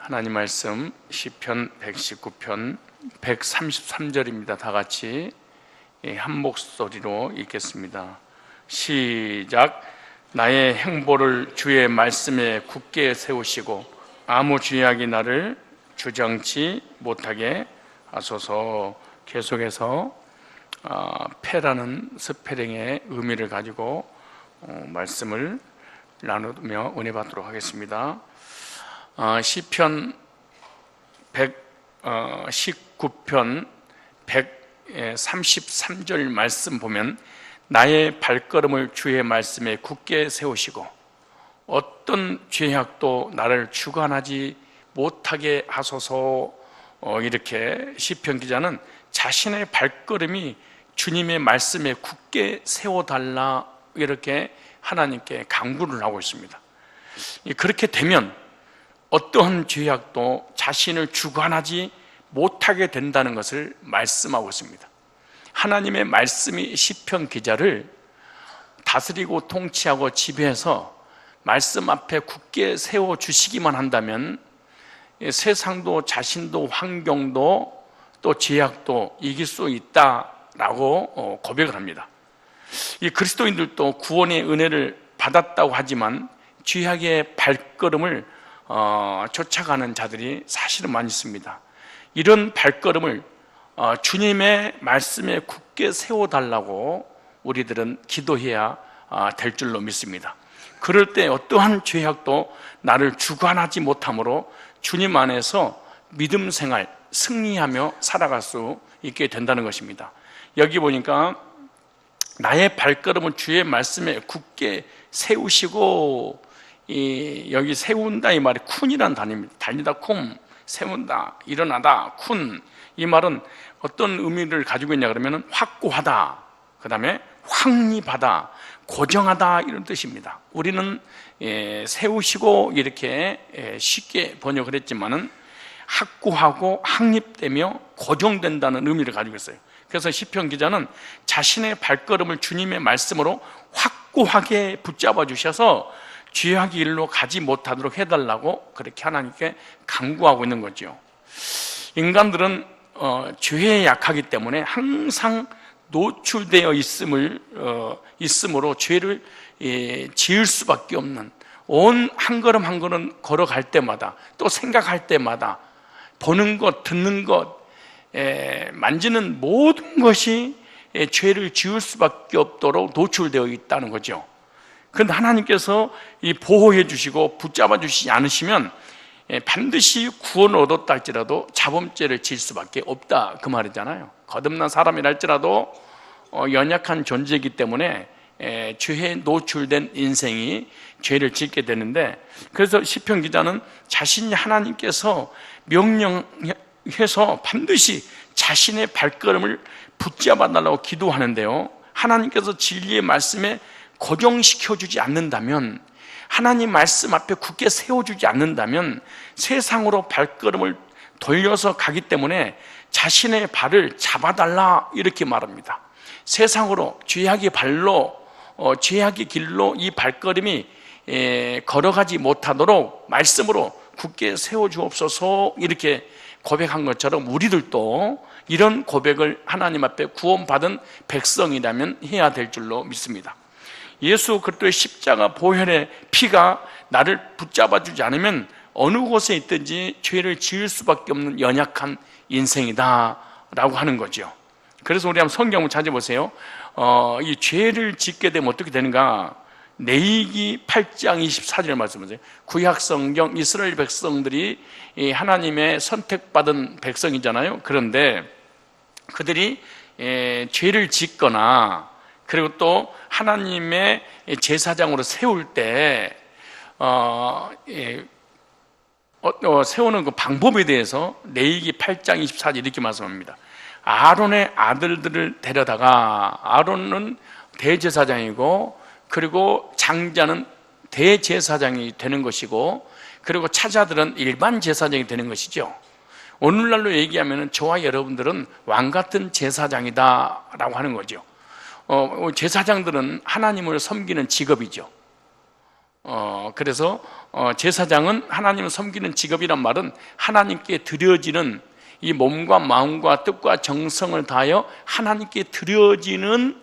하나님 말씀 시편 119편 133절입니다. 다 같이 한 목소리로 읽겠습니다. 시작. 나의 행보를 주의 말씀에 굳게 세우시고 아무 죄악이 나를 주장치 못하게 하소서. 계속해서 패라는 스페링의 의미를 가지고 말씀을 나누며 은혜 받도록 하겠습니다. 시편 119편 133절 말씀 보면 나의 발걸음을 주의 말씀에 굳게 세우시고 어떤 죄악도 나를 주관하지 못하게 하소서. 이렇게 시편 기자는 자신의 발걸음이 주님의 말씀에 굳게 세워달라 이렇게 하나님께 간구를 하고 있습니다. 그렇게 되면 어떠한 죄악도 자신을 주관하지 못하게 된다는 것을 말씀하고 있습니다. 하나님의 말씀이 시편 기자를 다스리고 통치하고 지배해서 말씀 앞에 굳게 세워주시기만 한다면 세상도 자신도 환경도 또 죄악도 이길 수 있다라고 고백을 합니다. 이 그리스도인들도 구원의 은혜를 받았다고 하지만 죄악의 발걸음을 쫓아가는 자들이 사실은 많이 있습니다. 이런 발걸음을 주님의 말씀에 굳게 세워달라고 우리들은 기도해야 될 줄로 믿습니다. 그럴 때 어떠한 죄악도 나를 주관하지 못하므로 주님 안에서 믿음 생활, 승리하며 살아갈 수 있게 된다는 것입니다. 여기 보니까 나의 발걸음을 주의 말씀에 굳게 세우시고, 여기 세운다 이 말이 쿤이라는 단어입니다. 달리다 쿰, 세운다, 일어나다 쿤. 이 말은 어떤 의미를 가지고 있냐 그러면 확고하다, 그 다음에 확립하다, 고정하다 이런 뜻입니다. 우리는 세우시고 이렇게 쉽게 번역을 했지만은 확고하고 확립되며 고정된다는 의미를 가지고 있어요. 그래서 시편 기자는 자신의 발걸음을 주님의 말씀으로 확고하게 붙잡아 주셔서 죄악의 일로 가지 못하도록 해달라고 그렇게 하나님께 간구하고 있는 거죠. 인간들은 죄에 약하기 때문에 항상 노출되어 있으므로 죄를 지을 수밖에 없는, 한 걸음 한 걸음 걸어갈 때마다 또 생각할 때마다 보는 것, 듣는 것, 만지는 모든 것이 죄를 지을 수밖에 없도록 노출되어 있다는 거죠. 그런데 하나님께서 보호해 주시고 붙잡아 주시지 않으시면 반드시 구원을 얻었다 할지라도 자범죄를 지을 수밖에 없다 그 말이잖아요. 거듭난 사람이라 할지라도 연약한 존재이기 때문에 죄에 노출된 인생이 죄를 짓게 되는데, 그래서 시편 기자는 자신이 하나님께서 명령해서 반드시 자신의 발걸음을 붙잡아 달라고 기도하는데요, 하나님께서 진리의 말씀에 고정시켜주지 않는다면, 하나님 말씀 앞에 굳게 세워주지 않는다면 세상으로 발걸음을 돌려서 가기 때문에 자신의 발을 잡아달라 이렇게 말합니다. 세상으로 죄악의 발로, 죄악의 길로 이 발걸음이 걸어가지 못하도록 말씀으로 굳게 세워주옵소서 이렇게 고백한 것처럼 우리들도 이런 고백을 하나님 앞에 구원받은 백성이라면 해야 될 줄로 믿습니다. 예수 그리스도의 십자가 보혈의 피가 나를 붙잡아주지 않으면 어느 곳에 있든지 죄를 지을 수밖에 없는 연약한 인생이다 라고 하는 거죠. 그래서 우리 한번 성경을 찾아보세요. 이 죄를 짓게 되면 어떻게 되는가? 레위기 8장 24절 말씀하세요. 구약 성경 이스라엘 백성들이 하나님의 선택받은 백성이잖아요. 그런데 그들이 죄를 짓거나 그리고 또 하나님의 제사장으로 세울 때 세우는 그 방법에 대해서 레위기 8장 24절 이렇게 말씀합니다. 아론의 아들들을 데려다가, 아론은 대제사장이고 그리고 장자는 대제사장이 되는 것이고 그리고 차자들은 일반 제사장이 되는 것이죠. 오늘날로 얘기하면 저와 여러분들은 왕같은 제사장이다 라고 하는 거죠. 제사장들은 하나님을 섬기는 직업이죠. 그래서 제사장은 하나님을 섬기는 직업이란 말은 하나님께 드려지는 이 몸과 마음과 뜻과 정성을 다하여 하나님께 드려지는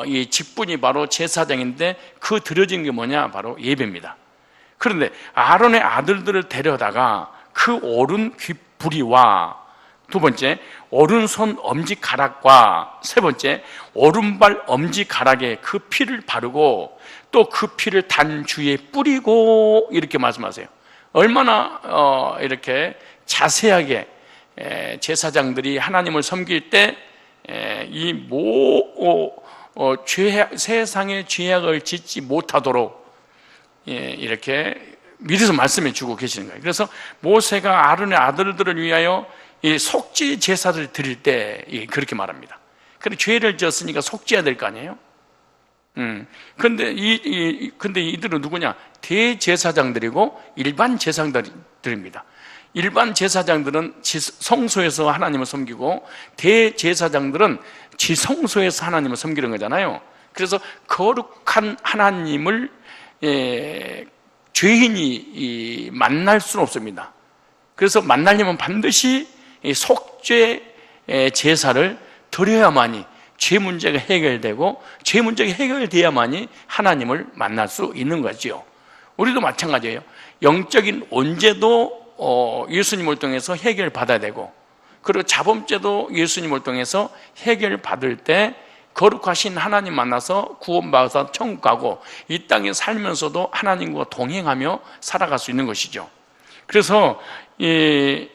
이 직분이 바로 제사장인데, 그 드려진 게 뭐냐? 바로 예배입니다. 그런데 아론의 아들들을 데려다가 그 오른 귀부리와, 두 번째 오른손 엄지가락과, 세 번째 오른발 엄지가락에 그 피를 바르고 또 그 피를 단주에 뿌리고, 이렇게 말씀하세요. 얼마나 이렇게 자세하게 제사장들이 하나님을 섬길 때 이 세상의 죄악을 짓지 못하도록 이렇게 미리서 말씀해 주고 계시는 거예요. 그래서 모세가 아론의 아들들을 위하여 이 속죄 제사를 드릴 때 그렇게 말합니다. 근데 죄를 지었으니까 속죄해야 될 거 아니에요? 근데 이들은 누구냐? 대제사장들이고 일반 제사장들입니다. 일반 제사장들은 성소에서 하나님을 섬기고, 대제사장들은 지성소에서 하나님을 섬기는 거잖아요. 그래서 거룩한 하나님을 죄인이 만날 수는 없습니다. 그래서 만나려면 반드시 속죄 제사를 드려야만이 죄 문제가 해결되고, 죄 문제가 해결돼야만이 하나님을 만날 수 있는 거죠. 우리도 마찬가지예요. 영적인 언제도 예수님을 통해서 해결받아야 되고, 그리고 자범죄도 예수님을 통해서 해결받을 때 거룩하신 하나님 만나서 구원받아서 천국 가고, 이 땅에 살면서도 하나님과 동행하며 살아갈 수 있는 것이죠. 그래서 이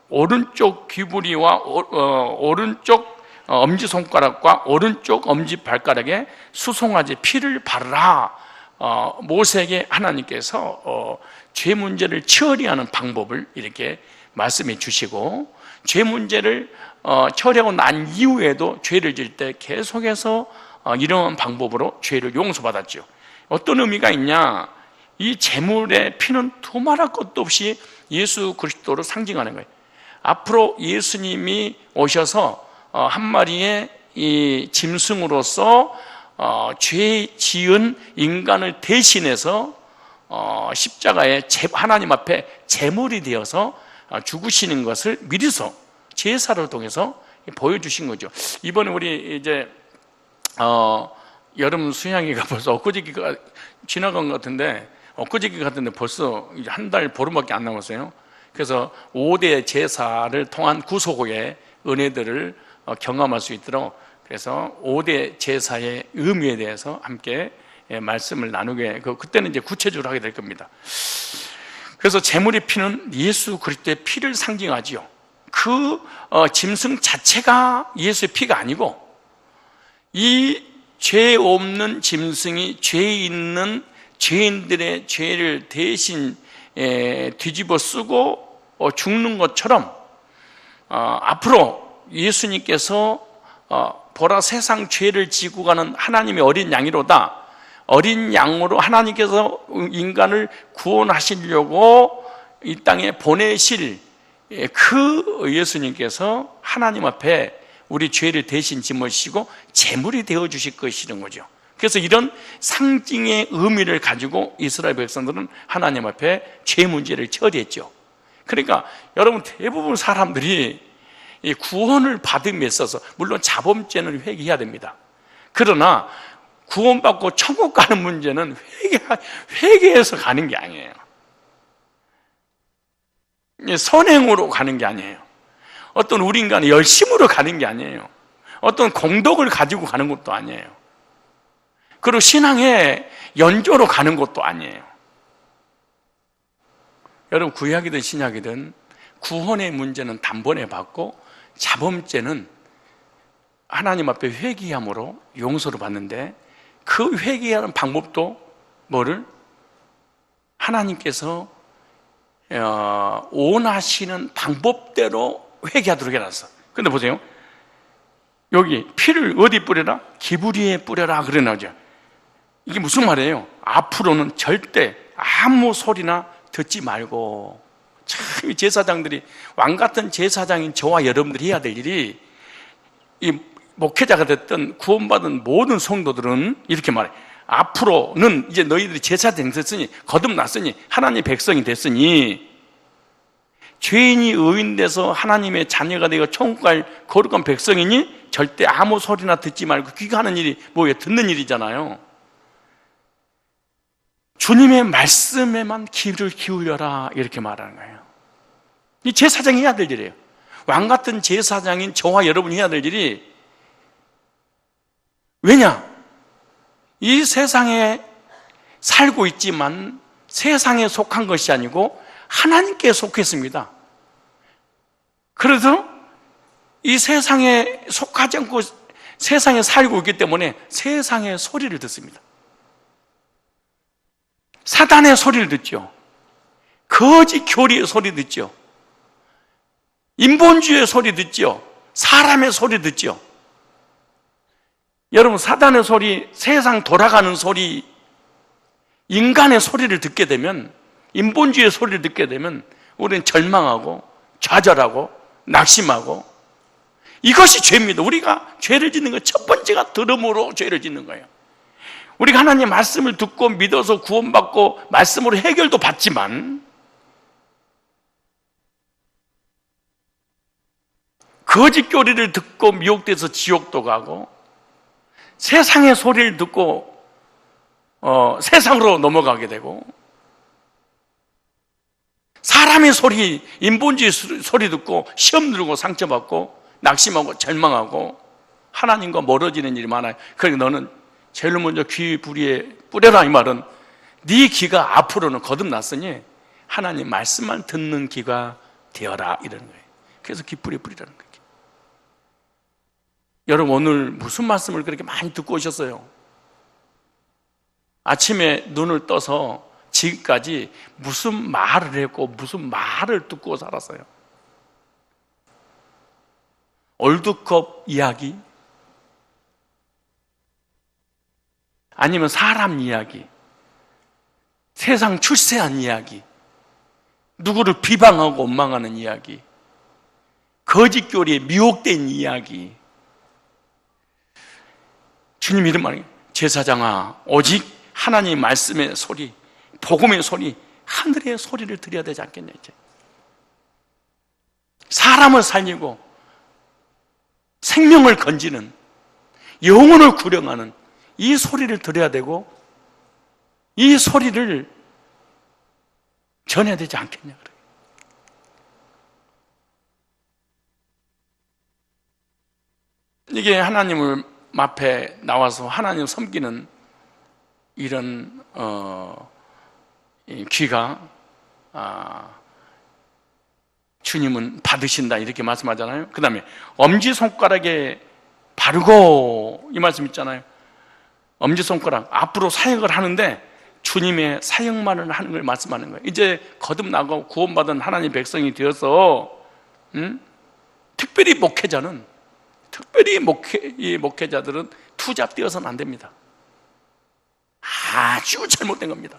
오른쪽 귀부리와 오른쪽 엄지손가락과 오른쪽 엄지발가락에 수송아지 피를 바르라. 모세에게 하나님께서 죄 문제를 처리하는 방법을 이렇게 말씀해 주시고, 죄 문제를 처리하고 난 이후에도 죄를 지을 때 계속해서 이런 방법으로 죄를 용서받았죠. 어떤 의미가 있냐? 이 제물의 피는 두말할 것도 없이 예수 그리스도를 상징하는 거예요. 앞으로 예수님이 오셔서 한 마리의 이 짐승으로서 죄 지은 인간을 대신해서 십자가에 하나님 앞에 제물이 되어서 죽으시는 것을 미리서 제사를 통해서 보여주신 거죠. 이번에 우리 이제 여름 수양이가 벌써 엊그저께가 지나간 것 같은데, 벌써 한 달 보름밖에 안 남았어요. 그래서 5대 제사를 통한 구속의 은혜들을 경험할 수 있도록, 그래서 5대 제사의 의미에 대해서 함께 말씀을 나누게, 그때는 이제 구체적으로 하게 될 겁니다. 그래서 제물의 피는 예수 그리스도의 피를 상징하지요. 그 짐승 자체가 예수의 피가 아니고, 이 죄 없는 짐승이 죄 있는 죄인들의 죄를 대신 뒤집어 쓰고 죽는 것처럼, 앞으로 예수님께서 보라 세상 죄를 지고 가는 하나님의 어린 양이로다, 어린 양으로 하나님께서 인간을 구원하시려고 이 땅에 보내실 그 예수님께서 하나님 앞에 우리 죄를 대신 짊어지시고 제물이 되어주실 것이라는 거죠. 그래서 이런 상징의 의미를 가지고 이스라엘 백성들은 하나님 앞에 죄 문제를 처리했죠. 그러니까 여러분, 대부분 사람들이 이 구원을 받음에 있어서 물론 자범죄는 회개해야 됩니다. 그러나 구원받고 천국 가는 문제는 회개해서 가는 게 아니에요. 선행으로 가는 게 아니에요. 어떤 우리 인간의 열심으로 가는 게 아니에요. 어떤 공덕을 가지고 가는 것도 아니에요. 그리고 신앙의 연조로 가는 것도 아니에요. 여러분, 구약이든 신약이든 구원의 문제는 단번에 받고, 자범죄는 하나님 앞에 회개함으로 용서를 받는데, 그 회개하는 방법도 뭐를? 하나님께서 원하시는 방법대로 회개하도록 해놨어. 근데 보세요, 여기 피를 어디 뿌려라? 기부리에 뿌려라 그래 나오죠. 이게 무슨 말이에요? 앞으로는 절대 아무 소리나 듣지 말고, 참 이 제사장들이, 왕같은 제사장인 저와 여러분들이 해야 될 일이, 이 목회자가 됐던 구원받은 모든 성도들은 이렇게 말해. 앞으로는 이제 너희들이 제사장 됐으니, 거듭났으니, 하나님의 백성이 됐으니, 죄인이 의인돼서 하나님의 자녀가 되고 천국 갈 거룩한 백성이니 절대 아무 소리나 듣지 말고 귀가하는 일이 뭐예요? 듣는 일이잖아요. 주님의 말씀에만 귀를 기울여라, 이렇게 말하는 거예요. 이 제사장이 해야 될 일이에요. 왕 같은 제사장인 저와 여러분이 해야 될 일이, 왜냐? 이 세상에 살고 있지만 세상에 속한 것이 아니고 하나님께 속했습니다. 그래서 이 세상에 속하지 않고 세상에 살고 있기 때문에 세상의 소리를 듣습니다. 사단의 소리를 듣죠. 거짓 교리의 소리 듣죠. 인본주의의 소리 듣죠. 사람의 소리 듣죠. 여러분, 사단의 소리, 세상 돌아가는 소리, 인간의 소리를 듣게 되면, 인본주의의 소리를 듣게 되면 우리는 절망하고 좌절하고 낙심하고, 이것이 죄입니다. 우리가 죄를 짓는 것 첫 번째가 들음으로 죄를 짓는 거예요. 우리가 하나님의 말씀을 듣고 믿어서 구원받고 말씀으로 해결도 받지만, 거짓 교리를 듣고 미혹돼서 지옥도 가고, 세상의 소리를 듣고 세상으로 넘어가게 되고, 사람의 소리, 인본주의 소리 듣고 시험 들고 상처받고 낙심하고 절망하고 하나님과 멀어지는 일이 많아요. 그러니까 너는 제일 먼저 귀 부리에 뿌려라, 이 말은 네 귀가 앞으로는 거듭났으니 하나님 말씀만 듣는 귀가 되어라, 이러는 거예요. 그래서 귀 뿌리에 뿌리라는 거예요. 여러분, 오늘 무슨 말씀을 그렇게 많이 듣고 오셨어요? 아침에 눈을 떠서 지금까지 무슨 말을 했고 무슨 말을 듣고 살았어요? 월드컵 이야기? 아니면 사람 이야기? 세상 출세한 이야기? 누구를 비방하고 원망하는 이야기? 거짓 교리에 미혹된 이야기? 주님 이름 말이에요. 제사장아, 오직 하나님 말씀의 소리, 복음의 소리, 하늘의 소리를 들어야 되지 않겠냐, 이제. 사람을 살리고 생명을 건지는, 영혼을 구령하는 이 소리를 들어야 되고, 이 소리를 전해야 되지 않겠냐, 그래요. 이게 하나님을 앞에 나와서 하나님 섬기는 이런 귀가 주님은 받으신다, 이렇게 말씀하잖아요. 그 다음에 엄지손가락에 바르고, 이 말씀 있잖아요. 엄지손가락 앞으로 사역을 하는데 주님의 사역만을 하는 걸 말씀하는 거예요. 이제 거듭나고 구원받은 하나님 백성이 되어서 특별히 목회자는, 특별히 이 목회자들은 투잡되어서는 안 됩니다. 아주 잘못된 겁니다.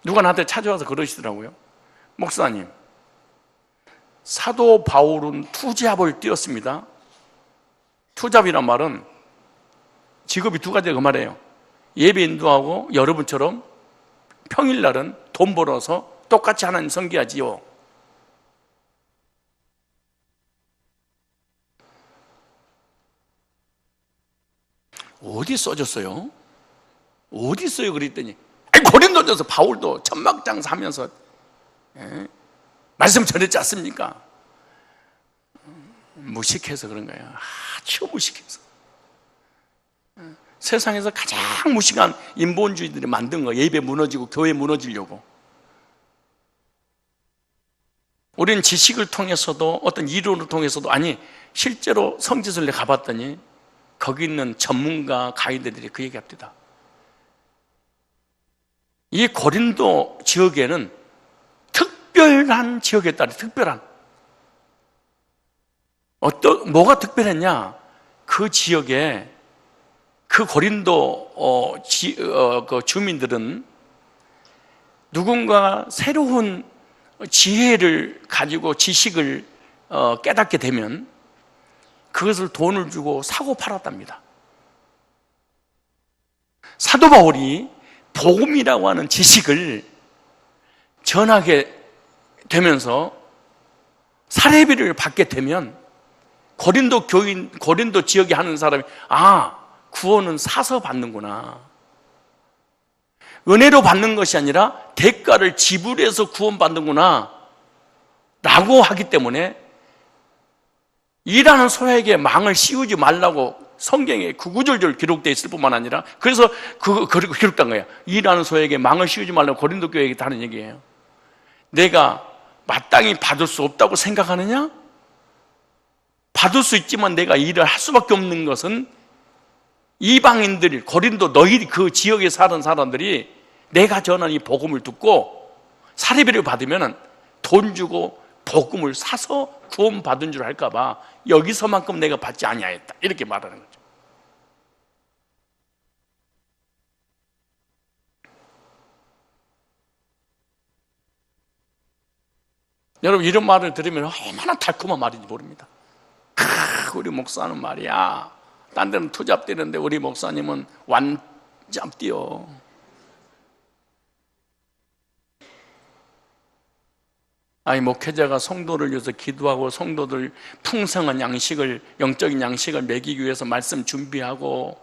누가 나한테 찾아와서 그러시더라고요. 목사님, 사도 바울은 투잡을 뛰었습니다. 투잡이란 말은 직업이 두 가지가 그 말이에요. 예배 인도하고 여러분처럼 평일날은 돈 벌어서 똑같이 하나님 섬겨야지요. 어디 써졌어요? 어디 써요? 그랬더니 고린도전서 바울도 천막장사하면서 말씀 전했지 않습니까? 무식해서 그런 거예요. 아주 무식해서. 세상에서 가장 무식한 인본주의들이 만든 거예요. 예배 무너지고 교회 무너지려고. 우리는 지식을 통해서도 어떤 이론을 통해서도, 아니 실제로 성지순례 가봤더니 거기 있는 전문가 가이드들이 그 얘기합니다. 이 고린도 지역에는 특별한 지역에 따라 특별한, 뭐가 특별했냐? 그 지역에 그 고린도 그 주민들은 누군가 새로운 지혜를 가지고 지식을 깨닫게 되면 그것을 돈을 주고 사고 팔았답니다. 사도 바울이 복음이라고 하는 지식을 전하게 되면서 사례비를 받게 되면 고린도 교인, 고린도 지역에 하는 사람이 구원은 사서 받는구나, 은혜로 받는 것이 아니라 대가를 지불해서 구원받는구나 라고 하기 때문에 일하는 소에게 망을 씌우지 말라고 성경에 구구절절 기록되어 있을 뿐만 아니라, 그래서 기록된 거예요. 일하는 소에게 망을 씌우지 말라고 고린도 교회에게 하는 얘기예요. 내가 마땅히 받을 수 없다고 생각하느냐? 받을 수 있지만 내가 일을 할 수밖에 없는 것은 이방인들이, 고린도 너희 그 지역에 사는 사람들이 내가 전한 이 복음을 듣고 사례비를 받으면 돈 주고 복음을 사서 구원받은 줄 알까 봐 여기서만큼 내가 받지 아니하였다, 이렇게 말하는 거죠. 여러분, 이런 말을 들으면 얼마나 달콤한 말인지 모릅니다. 우리 목사는 말이야, 딴 데는 투잡 뛰는데 우리 목사님은 완잡 뛰어. 목회자가 성도를 위해서 기도하고 성도들 풍성한 양식을, 영적인 양식을 먹이기 위해서 말씀 준비하고,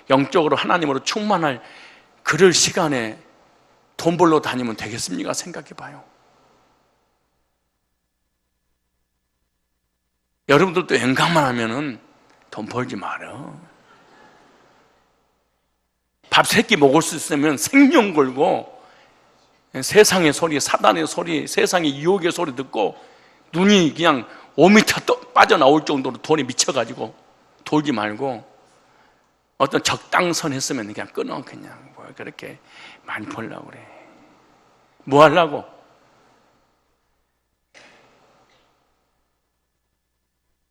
영적으로 하나님으로 충만할 그럴 시간에 돈 벌러 다니면 되겠습니까? 생각해 봐요. 여러분들도 영감만 하면은 돈 벌지 말아. 밥 3끼 먹을 수 있으면 생명 걸고 세상의 소리, 사단의 소리, 세상의 유혹의 소리 듣고 눈이 그냥 5m 빠져나올 정도로 돈에 미쳐가지고 돌지 말고 어떤 적당선 했으면 그냥 끊어. 그냥 뭐 그렇게 많이 벌려고 그래. 뭐 하려고?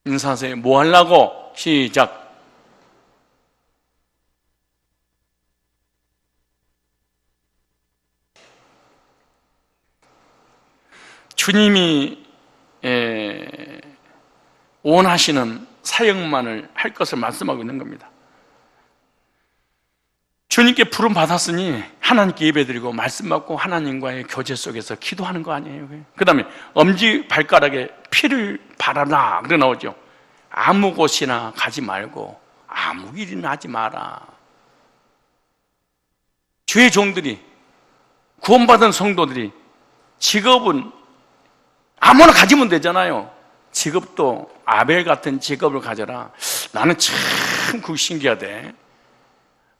인사하세요. 뭐 하려고? 시작. 주님이 원하시는 사역만을 할 것을 말씀하고 있는 겁니다. 주님께 부름 받았으니 하나님께 예배드리고 말씀 받고 하나님과의 교제 속에서 기도하는 거 아니에요? 그 다음에 엄지 발가락에 피를 바라라, 그래 나오죠. 아무 곳이나 가지 말고 아무 일이나 하지 마라. 주의 종들이, 구원받은 성도들이 직업은 아무나 가지면 되잖아요. 직업도 아벨 같은 직업을 가져라. 나는 참 그거 신기하대.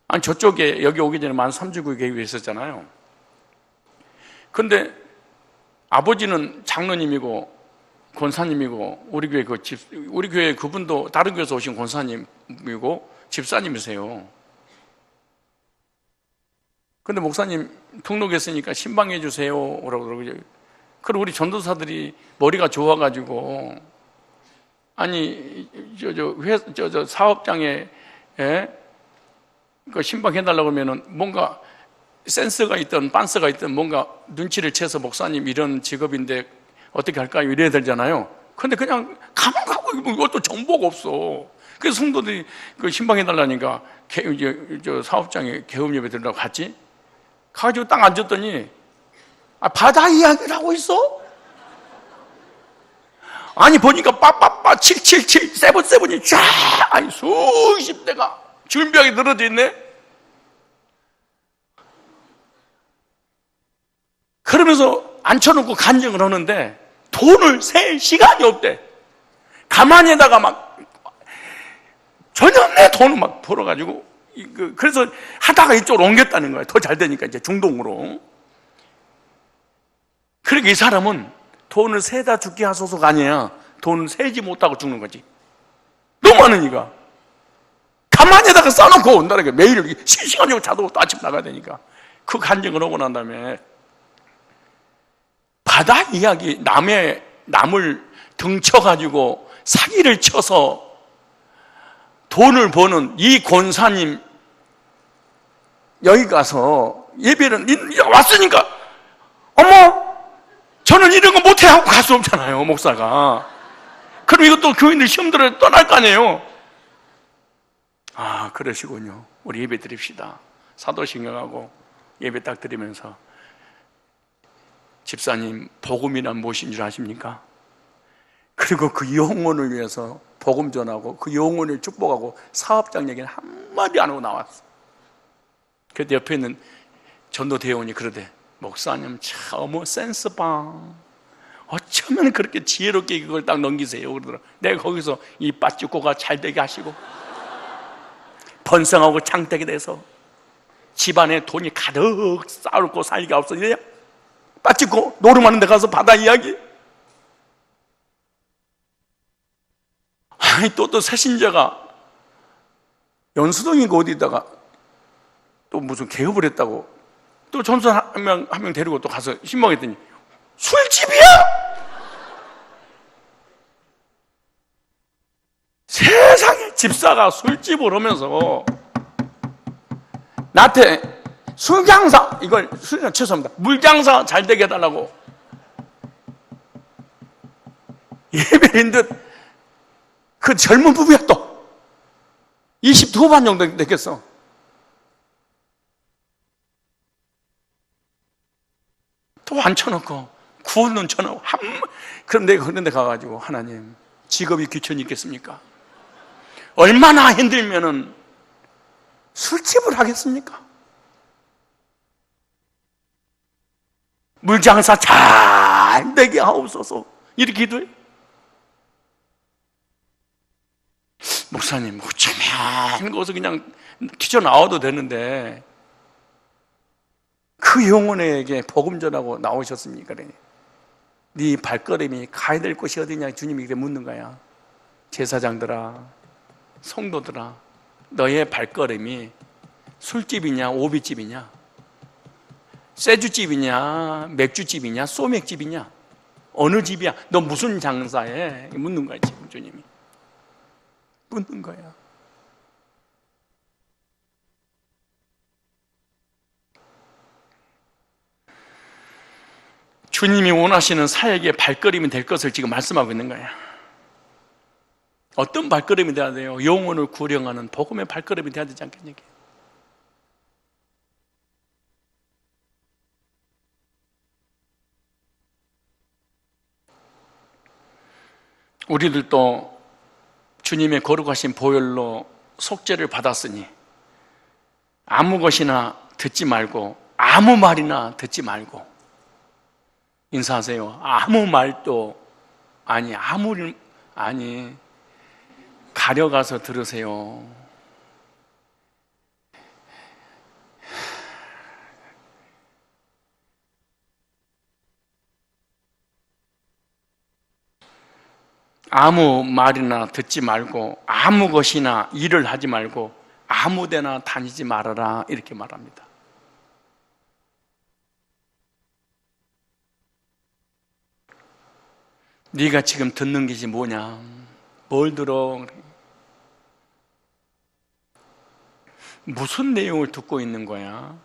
아니, 저쪽에 여기 오기 전에 만 3주구 교회에 있었잖아요. 근데 아버지는 장로님이고 권사님이고 우리 교회 그분도 다른 교회에서 오신 권사님이고 집사님이세요. 근데 목사님 등록했으니까 신방해 주세요 라고 그러고, 그리고 우리 전도사들이 머리가 좋아가지고, 아니 저 사업장에 그 신방해달라고 하면은 뭔가 센스가 있든 빤스가 있든 뭔가 눈치를 채서 목사님 이런 직업인데 어떻게 할까요? 이래야 되잖아요. 근데 그냥 가만 가고 이것도 정보가 없어. 그래서 성도들이 그 신방해달라니까 저 사업장에 개업예배 드리라고 갔지. 가가지고 딱 앉았더니 바다 이야기를 하고 있어? 아니 보니까 빠빠빠 777 777이 쫙, 아니 수십 대가 준비하게 늘어져 있네. 그러면서 앉혀놓고 간증을 하는데 돈을 셀 시간이 없대. 가만히다가 막 전혀 내 돈을 막 벌어가지고, 그래서 하다가 이쪽으로 옮겼다는 거야. 더 잘 되니까 이제 중동으로. 그러니까 이 사람은 돈을 세다 죽게 하소서가 아니야. 돈을 세지 못하고 죽는 거지. 너무 많으니까. 가만히다가 써놓고 온다는 거야. 매일 실시간적으로 자도 또 아침 나가야 되니까. 그 간증을 하고 난 다음에 바다 이야기, 남을 등쳐가지고 사기를 쳐서 돈을 버는 이 권사님 여기 가서 예배는 왔으니까, 어머 저는 이런 거 못해 하고 갈 수 없잖아요, 목사가. 그럼 이것도 교인들 시험 들어 떠날 거 아니에요. 아, 그러시군요. 우리 예배 드립시다. 사도신경하고 예배 딱 드리면서 집사님, 복음이란 무엇인 줄 아십니까? 그리고 그 영혼을 위해서 복음 전하고 그 영혼을 축복하고 사업장 얘기는 한마디 안 하고 나왔어. 그때 옆에 있는 전도 대원이 그러대, 목사님 참 센스빵, 어쩌면 그렇게 지혜롭게 그걸 딱 넘기세요 그러더라. 내가 거기서 이 빠쭈꼬가 잘 되게 하시고 번성하고 창대게 돼서 집안에 돈이 가득 쌓고 살기가 없어. 이래야 빠쭈꼬 노름하는 데 가서 바다 이야기. 아니 또 새신자가 연수동인가 어디다가 또 무슨 개업을 했다고 또 전수 한 명 데리고 또 가서 신방했더니 술집이야? 세상에, 집사가 술집을 하면서 나한테 술장사, 이걸 술장 죄송합니다, 물장사 잘 되게 해달라고 예배인 듯 그 젊은 부부야. 또 22반 정도 됐겠어. 또 앉혀놓고 구원은 쳐놓고 그럼 내가 그런 데 가가지고, 하나님, 직업이 귀천이 있겠습니까? 얼마나 힘들면은 술집을 하겠습니까? 물장사 잘 되게 하옵소서 이렇게 기도해. 목사님, 어쩌면 거기서 그냥 튀어나와도 되는데 그 영혼에게 복음 전하고 나오셨습니까? 그래. 네 발걸음이 가야 될 곳이 어디냐 주님이 이렇게 묻는 거야. 제사장들아, 성도들아, 너의 발걸음이 술집이냐 오비집이냐 쇠주집이냐 맥주집이냐 소맥집이냐 어느 집이야? 너 무슨 장사해? 묻는 거야. 지금 주님이 묻는 거야. 주님이 원하시는 사역의 발걸음이 될 것을 지금 말씀하고 있는 거야. 어떤 발걸음이 돼야 돼요? 영혼을 구령하는 복음의 발걸음이 돼야 되지 않겠냐. 우리들도 주님의 거룩하신 보혈로 속죄를 받았으니 아무 것이나 듣지 말고 아무 말이나 듣지 말고 인사하세요. 아무 말도 아니 가려가서 들으세요. 아무 말이나 듣지 말고 아무 것이나 일을 하지 말고 아무 데나 다니지 말아라 이렇게 말합니다. 네가 지금 듣는 것이 뭐냐? 뭘 들어? 무슨 내용을 듣고 있는 거야?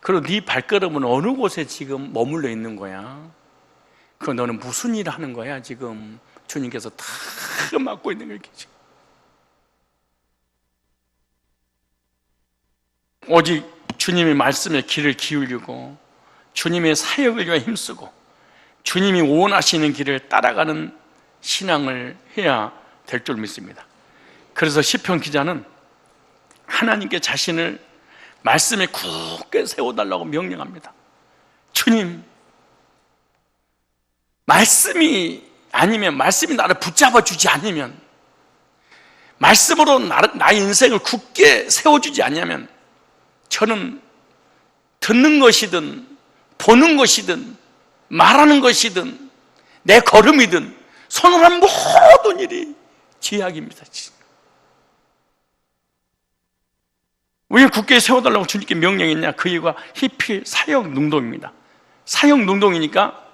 그리고 네 발걸음은 어느 곳에 지금 머물러 있는 거야? 그 너는 무슨 일을 하는 거야? 지금 주님께서 다 맡고 있는 거야. 오직 주님의 말씀에 귀를 기울이고 주님의 사역을 위해 힘쓰고 주님이 원하시는 길을 따라가는 신앙을 해야 될 줄 믿습니다. 그래서 시편 기자는 하나님께 자신을 말씀에 굳게 세워달라고 명령합니다. 주님, 말씀이 아니면, 말씀이 나를 붙잡아 주지 않으면, 말씀으로 나의 인생을 굳게 세워주지 않으면 저는 듣는 것이든 보는 것이든 말하는 것이든 내 걸음이든 손을 한 모든 일이 죄악입니다. 왜 굳게 세워달라고 주님께 명령했냐? 그 이유가 히필 사역 능동입니다. 사역 능동이니까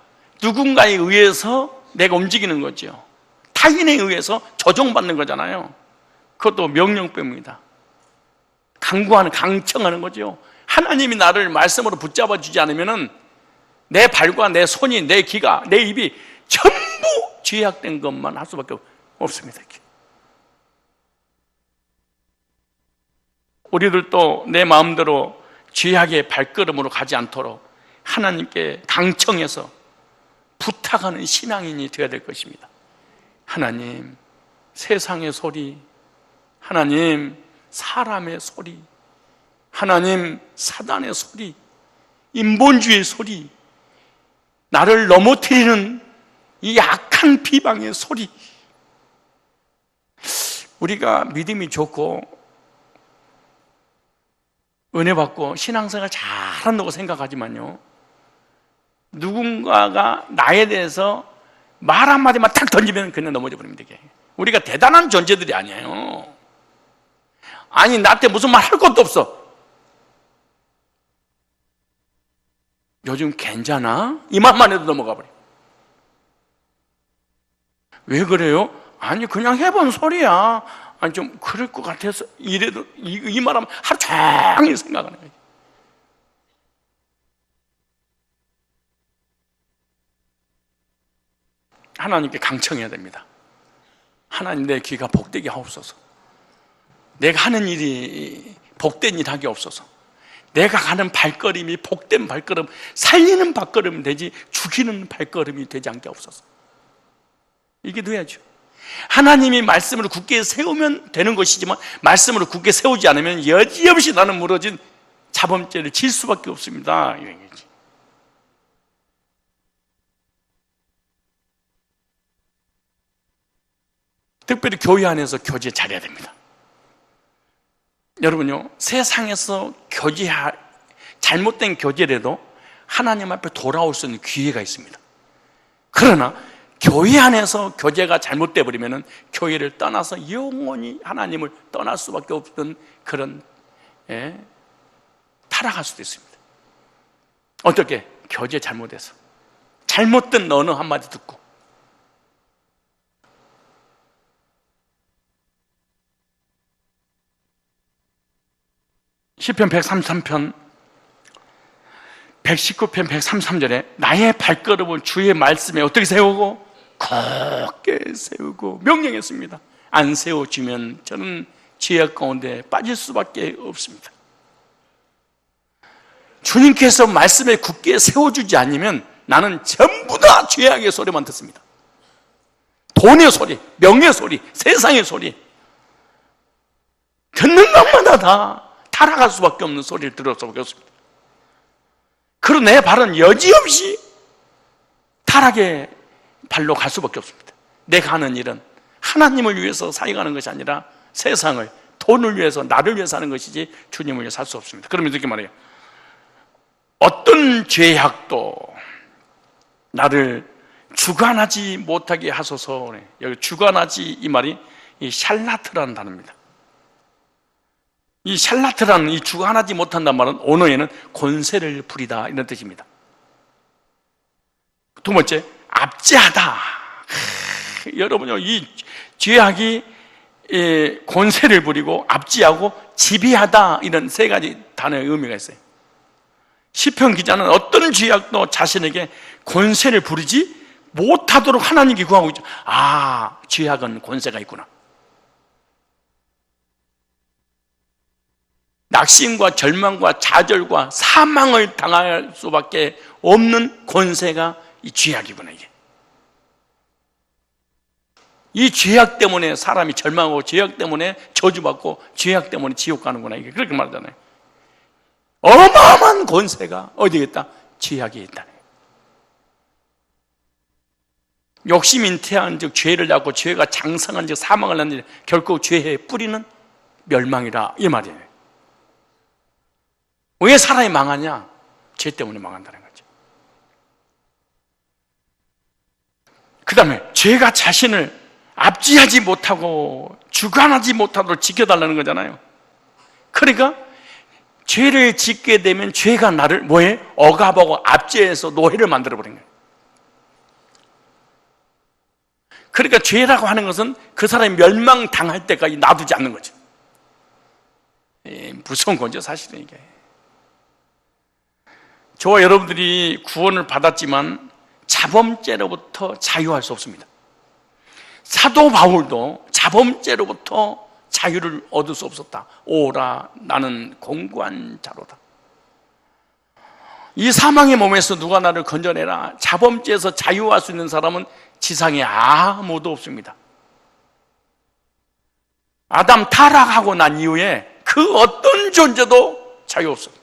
누군가에 의해서 내가 움직이는 거죠. 타인에 의해서 조종받는 거잖아요. 그것도 명령법입니다. 강청하는 거죠. 하나님이 나를 말씀으로 붙잡아 주지 않으면은 내 발과 내 손이, 내 귀가, 내 입이 전부 죄악된 것만 할 수밖에 없습니다. 우리들도 내 마음대로 죄악의 발걸음으로 가지 않도록 하나님께 강청해서 부탁하는 신앙인이 되어야 될 것입니다. 하나님, 세상의 소리, 하나님, 사람의 소리, 하나님, 사단의 소리, 인본주의의 소리, 나를 넘어뜨리는 이 악한 비방의 소리. 우리가 믿음이 좋고 은혜 받고 신앙생활 잘한다고 생각하지만요, 누군가가 나에 대해서 말 한마디만 탁 던지면 그냥 넘어져 버립니다. 이게. 우리가 대단한 존재들이 아니에요. 아니, 나한테 무슨 말 할 것도 없어. 요즘 괜찮아? 이 말만 해도 넘어가 버려. 왜 그래요? 아니, 그냥 해본 소리야. 아니, 좀 그럴 것 같아서 이래도 이 말하면 하루 종일 생각하는 거예요. 하나님께 강청해야 됩니다. 하나님, 내 귀가 복되게 하옵소서. 내가 하는 일이 복된 일 하게 없어서, 내가 가는 발걸음이 복된 발걸음, 살리는 발걸음이 되지 죽이는 발걸음이 되지 않게 없어서. 이게 돼야죠. 하나님이 말씀으로 굳게 세우면 되는 것이지만 말씀으로 굳게 세우지 않으면 여지없이 나는 무너진 자범죄를 질 수밖에 없습니다. 이런 거지. 특별히 교회 안에서 교제 잘해야 됩니다. 여러분요, 세상에서 잘못된 교제라도 하나님 앞에 돌아올 수 있는 기회가 있습니다. 그러나 교회 안에서 교제가 잘못돼 버리면 교회를 떠나서 영원히 하나님을 떠날 수밖에 없던 그런 타락할 수도 있습니다. 어떻게? 교제 잘못해서 잘못된 언어 한마디 듣고. 시편 133편 119편 133절에 나의 발걸음을 주의 말씀에 어떻게 세우고? 굳게 세우고 명령했습니다. 안 세워주면 저는 죄악 가운데 빠질 수밖에 없습니다. 주님께서 말씀에 굳게 세워주지 않으면 나는 전부 다 죄악의 소리만 듣습니다. 돈의 소리, 명예 소리, 세상의 소리, 듣는 것마다 다 타락할 수밖에 없는 소리를 들을 수밖에 없습니다. 그리고 내 발은 여지없이 타락의 발로 갈 수밖에 없습니다. 내가 하는 일은 하나님을 위해서 사역하는 것이 아니라 세상을, 돈을 위해서, 나를 위해서 하는 것이지 주님을 위해서 할 수 없습니다. 그러면 이렇게 말해요. 어떤 죄악도 나를 주관하지 못하게 하소서. 여기 주관하지, 이 말이 이 샬라트라는 단어입니다. 이 샬라트라는 이 주관하지 못한다는 말은 언어에는 권세를 부리다, 이런 뜻입니다. 두 번째, 압제하다. 여러분요, 이 죄악이 권세를 부리고 압제하고 지배하다, 이런 세 가지 단어의 의미가 있어요. 시편 기자는 어떤 죄악도 자신에게 권세를 부리지 못하도록 하나님께 구하고 있죠. 아, 죄악은 권세가 있구나. 낙심과 절망과 좌절과 사망을 당할 수밖에 없는 권세가 이 죄악이구나. 이게 이 죄악 때문에 사람이 절망하고 죄악 때문에 저주받고 죄악 때문에 지옥 가는구나. 이게 그렇게 말하잖아요. 어마어마한 권세가 어디에 있다? 죄악에 있다. 욕심 잉태한 즉 죄를 낳고 죄가 장성한 즉 사망을 낳는 결코 죄의 뿌리는 멸망이라, 이 말이에요. 왜 사람이 망하냐? 죄 때문에 망한다는 거죠. 그 다음에 죄가 자신을 압제하지 못하고 주관하지 못하도록 지켜달라는 거잖아요. 그러니까 죄를 짓게 되면 죄가 나를 뭐해? 억압하고 압제해서 노예를 만들어버린 거예요. 그러니까 죄라고 하는 것은 그 사람이 멸망당할 때까지 놔두지 않는 거죠. 무서운 거죠, 사실은 이게. 저와 여러분들이 구원을 받았지만 자범죄로부터 자유할 수 없습니다. 사도 바울도 자범죄로부터 자유를 얻을 수 없었다. 오라, 나는 공고한 자로다. 이 사망의 몸에서 누가 나를 건져내라. 자범죄에서 자유할 수 있는 사람은 지상에 아무도 없습니다. 아담 타락하고 난 이후에 그 어떤 존재도 자유 없어요.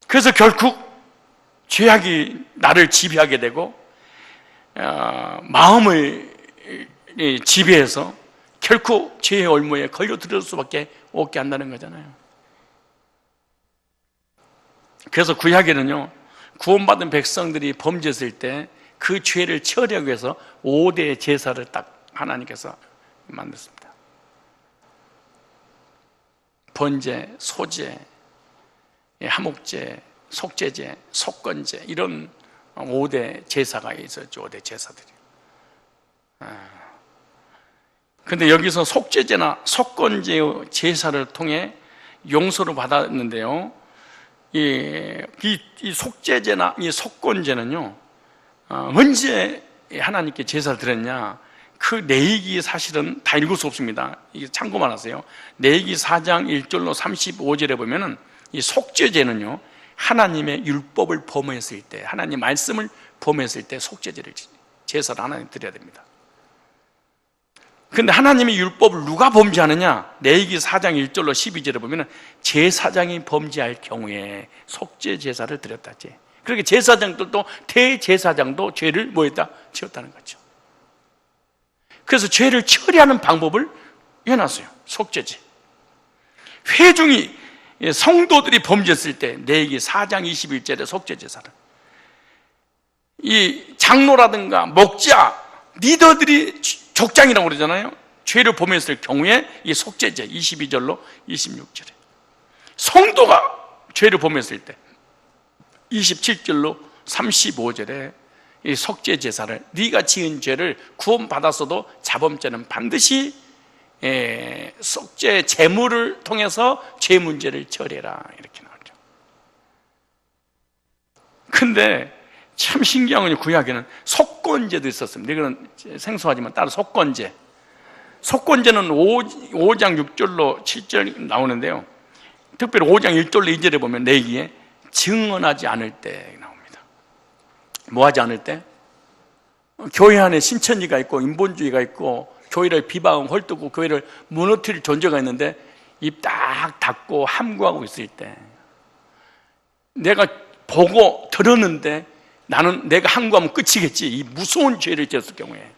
그래서 결국 죄악이 나를 지배하게 되고 마음을 지배해서 결코 죄의 올무에 걸려들을 수밖에 없게 한다는 거잖아요. 그래서 구약에는요, 구원받은 백성들이 범죄했을 때 그 죄를 처리하기 위해서 5대 제사를 딱 하나님께서 만들었습니다. 번제, 소제, 하목제, 속죄제, 속건제, 이런 5대 제사가 있었죠. 5대 제사들이. 근데 여기서 속죄제나 속건제의 제사를 통해 용서를 받았는데요, 이 속죄제나 이 속건제는요, 언제 하나님께 제사를 드렸냐, 그 레위기 사실은 다 읽을 수 없습니다. 이게 참고만 하세요. 레위기 4장 1절로 35절에 보면은 이 속죄제는요, 하나님의 율법을 범했을 때, 하나님 말씀을 범했을 때 속죄제를, 제사를 하나님 드려야 됩니다. 근데 하나님의 율법을 누가 범죄하느냐? 레위기 4장 1절로 12절에 보면은 제사장이 범죄할 경우에 속죄 제사를 드렸다지. 그렇게 제사장들도, 대제사장도 죄를 뭐했다? 지었다는 거죠. 그래서 죄를 처리하는 방법을 해놨어요. 속죄제. 회중이, 성도들이 범죄했을 때 레위기 4장 21절에 속죄 제사를, 이 장로라든가 목자, 리더들이, 족장이라고 그러잖아요. 죄를 범했을 경우에 이 속죄제 22절로 26절에, 성도가 죄를 범했을 때 27절로 35절에 이 속죄 제사를, 네가 지은 죄를 구원받았어도 자범죄는 반드시 속죄 제물을 통해서 죄 문제를 처리해라, 이렇게 나오죠. 근데 참 신기한 건 구약에는 속건제도 있었습니다. 이거는 생소하지만 따로 속건제. 속건제는 5장 6절로 7절 나오는데요, 특별히 5장 1절로 2절에 보면 레위기에 증언하지 않을 때 나옵니다. 뭐 하지 않을 때? 교회 안에 신천지가 있고 인본주의가 있고 교회를 비방하고 헐뜯고 교회를 무너뜨릴 존재가 있는데 입 딱 닫고 함구하고 있을 때, 내가 보고 들었는데 나는 내가 항구하면 끝이겠지, 이 무서운 죄를 지었을 경우에,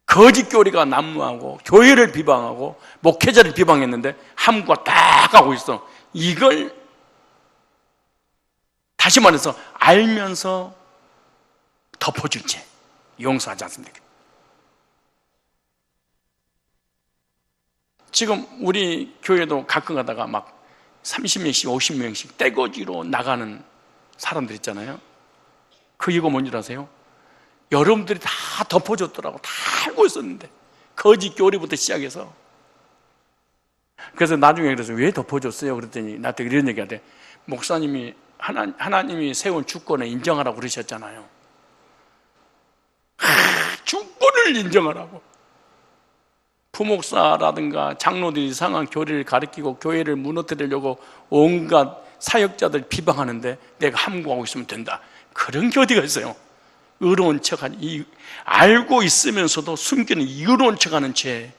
거짓 교리가 난무하고 교회를 비방하고 목회자를 비방했는데 함구가 딱 하고 있어. 이걸 다시 말해서 알면서 덮어줄 죄, 용서하지 않습니까? 지금 우리 교회도 가끔 가다가 막 30명씩 50명씩 떼거지로 나가는 사람들 있잖아요. 그 이유가 뭔지 아세요? 여러분들이 다 덮어줬더라고. 다 알고 있었는데, 거짓 교리부터 시작해서. 그래서 나중에 그래서 왜 덮어줬어요? 그랬더니 나한테 이런 얘기하대. 목사님이 하나님이 세운 주권을 인정하라고 그러셨잖아요. 주권을 인정하라고. 부목사라든가 장로들이 이상한 교리를 가르치고 교회를 무너뜨리려고 온갖 사역자들 비방하는데 내가 함구하고 있으면 된다, 그런 게 어디가 있어요? 의로운 척하는, 알고 있으면서도 숨기는 의로운 척하는 죄.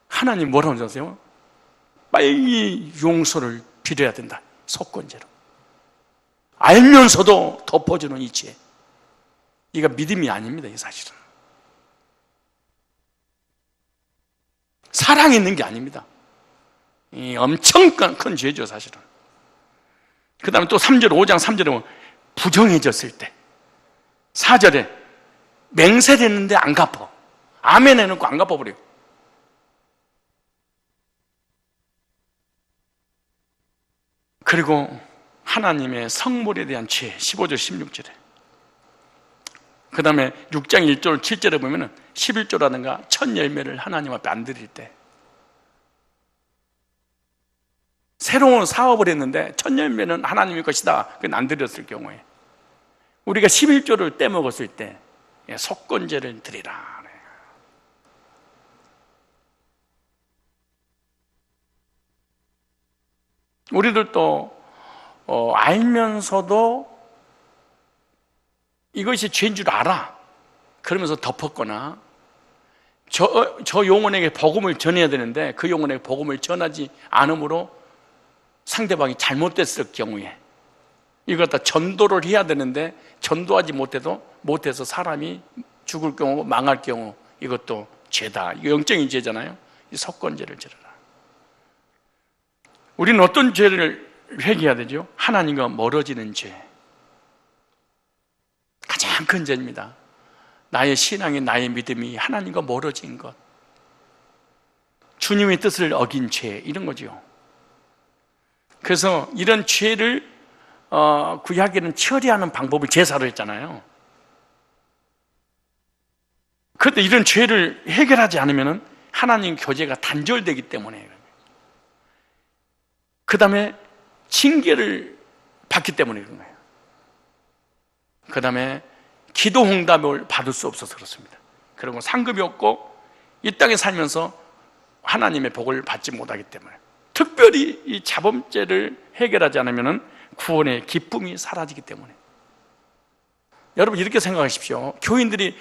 하나님 뭐라고 하세요? 빨리 용서를 빌어야 된다, 속건제로. 알면서도 덮어주는 이 죄, 이거 믿음이 아닙니다. 이 사실은 사랑이 있는 게 아닙니다. 엄청 큰 죄죠, 사실은. 그 다음에 또 3절, 5장 3절에 보면 부정해졌을 때, 4절에 맹세됐는데 안 갚어. 아멘 해놓고 안 갚아버려요. 그리고 하나님의 성물에 대한 죄, 15절, 16절에. 그 다음에 6장 1절, 7절에 보면 11조라든가 첫 열매를 하나님 앞에 안 드릴 때, 새로운 사업을 했는데 첫 열매는 하나님의 것이다, 그건 안 드렸을 경우에, 우리가 11조를 떼먹었을 때 속건제를 드리라. 우리들도 알면서도 이것이 죄인 줄 알아. 그러면서 덮었거나, 저 영혼에게 복음을 전해야 되는데 그 영혼에게 복음을 전하지 않으므로 상대방이 잘못됐을 경우에 이거 갖다 전도를 해야 되는데 전도하지 못해서 사람이 죽을 경우, 망할 경우, 이것도 죄다. 이거 영적인 죄잖아요. 이 석권죄를 지르라. 우리는 어떤 죄를 회개해야 되죠? 하나님과 멀어지는 죄. 가장 큰 죄입니다. 나의 신앙이, 나의 믿음이 하나님과 멀어진 것, 주님의 뜻을 어긴 죄, 이런 거죠. 그래서 이런 죄를 구약에는 처리하는 방법을 제사로 했잖아요. 그런데 이런 죄를 해결하지 않으면 하나님 교제가 단절되기 때문에, 그 다음에 징계를 받기 때문에 그런 거예요. 그 다음에 기도 응답을 받을 수 없어서 그렇습니다. 그리고 상급이 없고 이 땅에 살면서 하나님의 복을 받지 못하기 때문에, 특별히 이 자범죄를 해결하지 않으면 구원의 기쁨이 사라지기 때문에. 여러분 이렇게 생각하십시오. 교인들이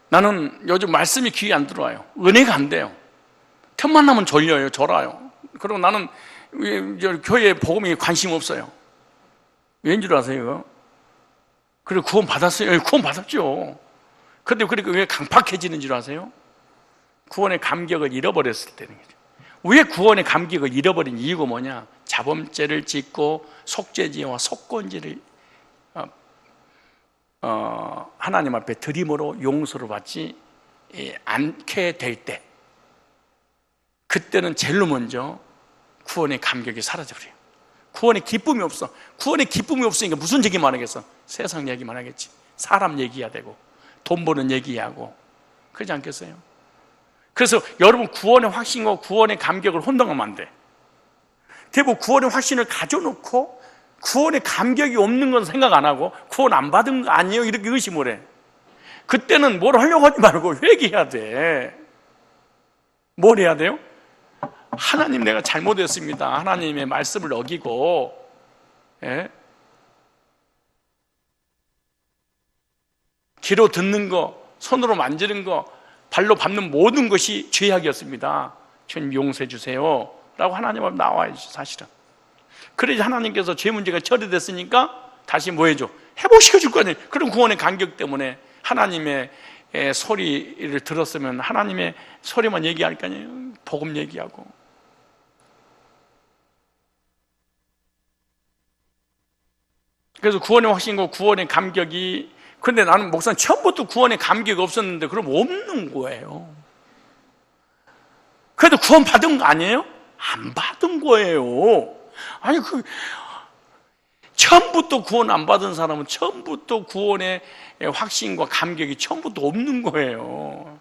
나는 요즘 말씀이 귀에 안 들어와요. 은혜가 안 돼요. 틈만 나면 졸려요. 졸아요. 그리고 나는 교회에 복음에 관심 없어요. 왠 줄 아세요? 이거? 그리고 구원 받았어요. 구원 받았죠. 그런데 그러니까 왜 강팍해지는 줄 아세요? 구원의 감격을 잃어버렸을 때는 거죠. 왜 구원의 감격을 잃어버린 이유가 뭐냐? 자범죄를 짓고 속죄죄와 속건죄를 하나님 앞에 드림으로 용서를 받지 않게 될 때, 그때는 제일 먼저 구원의 감격이 사라져버려요. 구원의 기쁨이 없어. 구원의 기쁨이 없으니까 무슨 얘기만 하겠어? 세상 얘기만 하겠지. 사람 얘기해야 되고 돈 버는 얘기하고, 그러지 않겠어요? 그래서 여러분, 구원의 확신과 구원의 감격을 혼동하면 안 돼. 대부분 구원의 확신을 가져놓고 구원의 감격이 없는 건 생각 안 하고 구원 안 받은 거 아니에요? 이렇게 의심을 해. 그때는 뭘 하려고 하지 말고 회개해야 돼. 뭘 해야 돼요? 하나님, 내가 잘못했습니다. 하나님의 말씀을 어기고, 귀로 듣는 거, 손으로 만지는 거, 발로 밟는 모든 것이 죄악이었습니다. 주님 용서해 주세요 라고 하나님 앞에 나와야지, 사실은. 그래야지 하나님께서 죄 문제가 처리됐으니까 다시 뭐 해줘? 회복시켜 줄 거 아니에요. 그런 구원의 간격 때문에 하나님의 소리를 들었으면 하나님의 소리만 얘기할 거 아니에요. 복음 얘기하고. 그래서 구원의 확신과 구원의 감격이, 근데 나는 목사님 처음부터 구원의 감격이 없었는데, 그럼 없는 거예요. 그래도 구원 받은 거 아니에요? 안 받은 거예요. 아니, 처음부터 구원 안 받은 사람은 처음부터 구원의 확신과 감격이 처음부터 없는 거예요.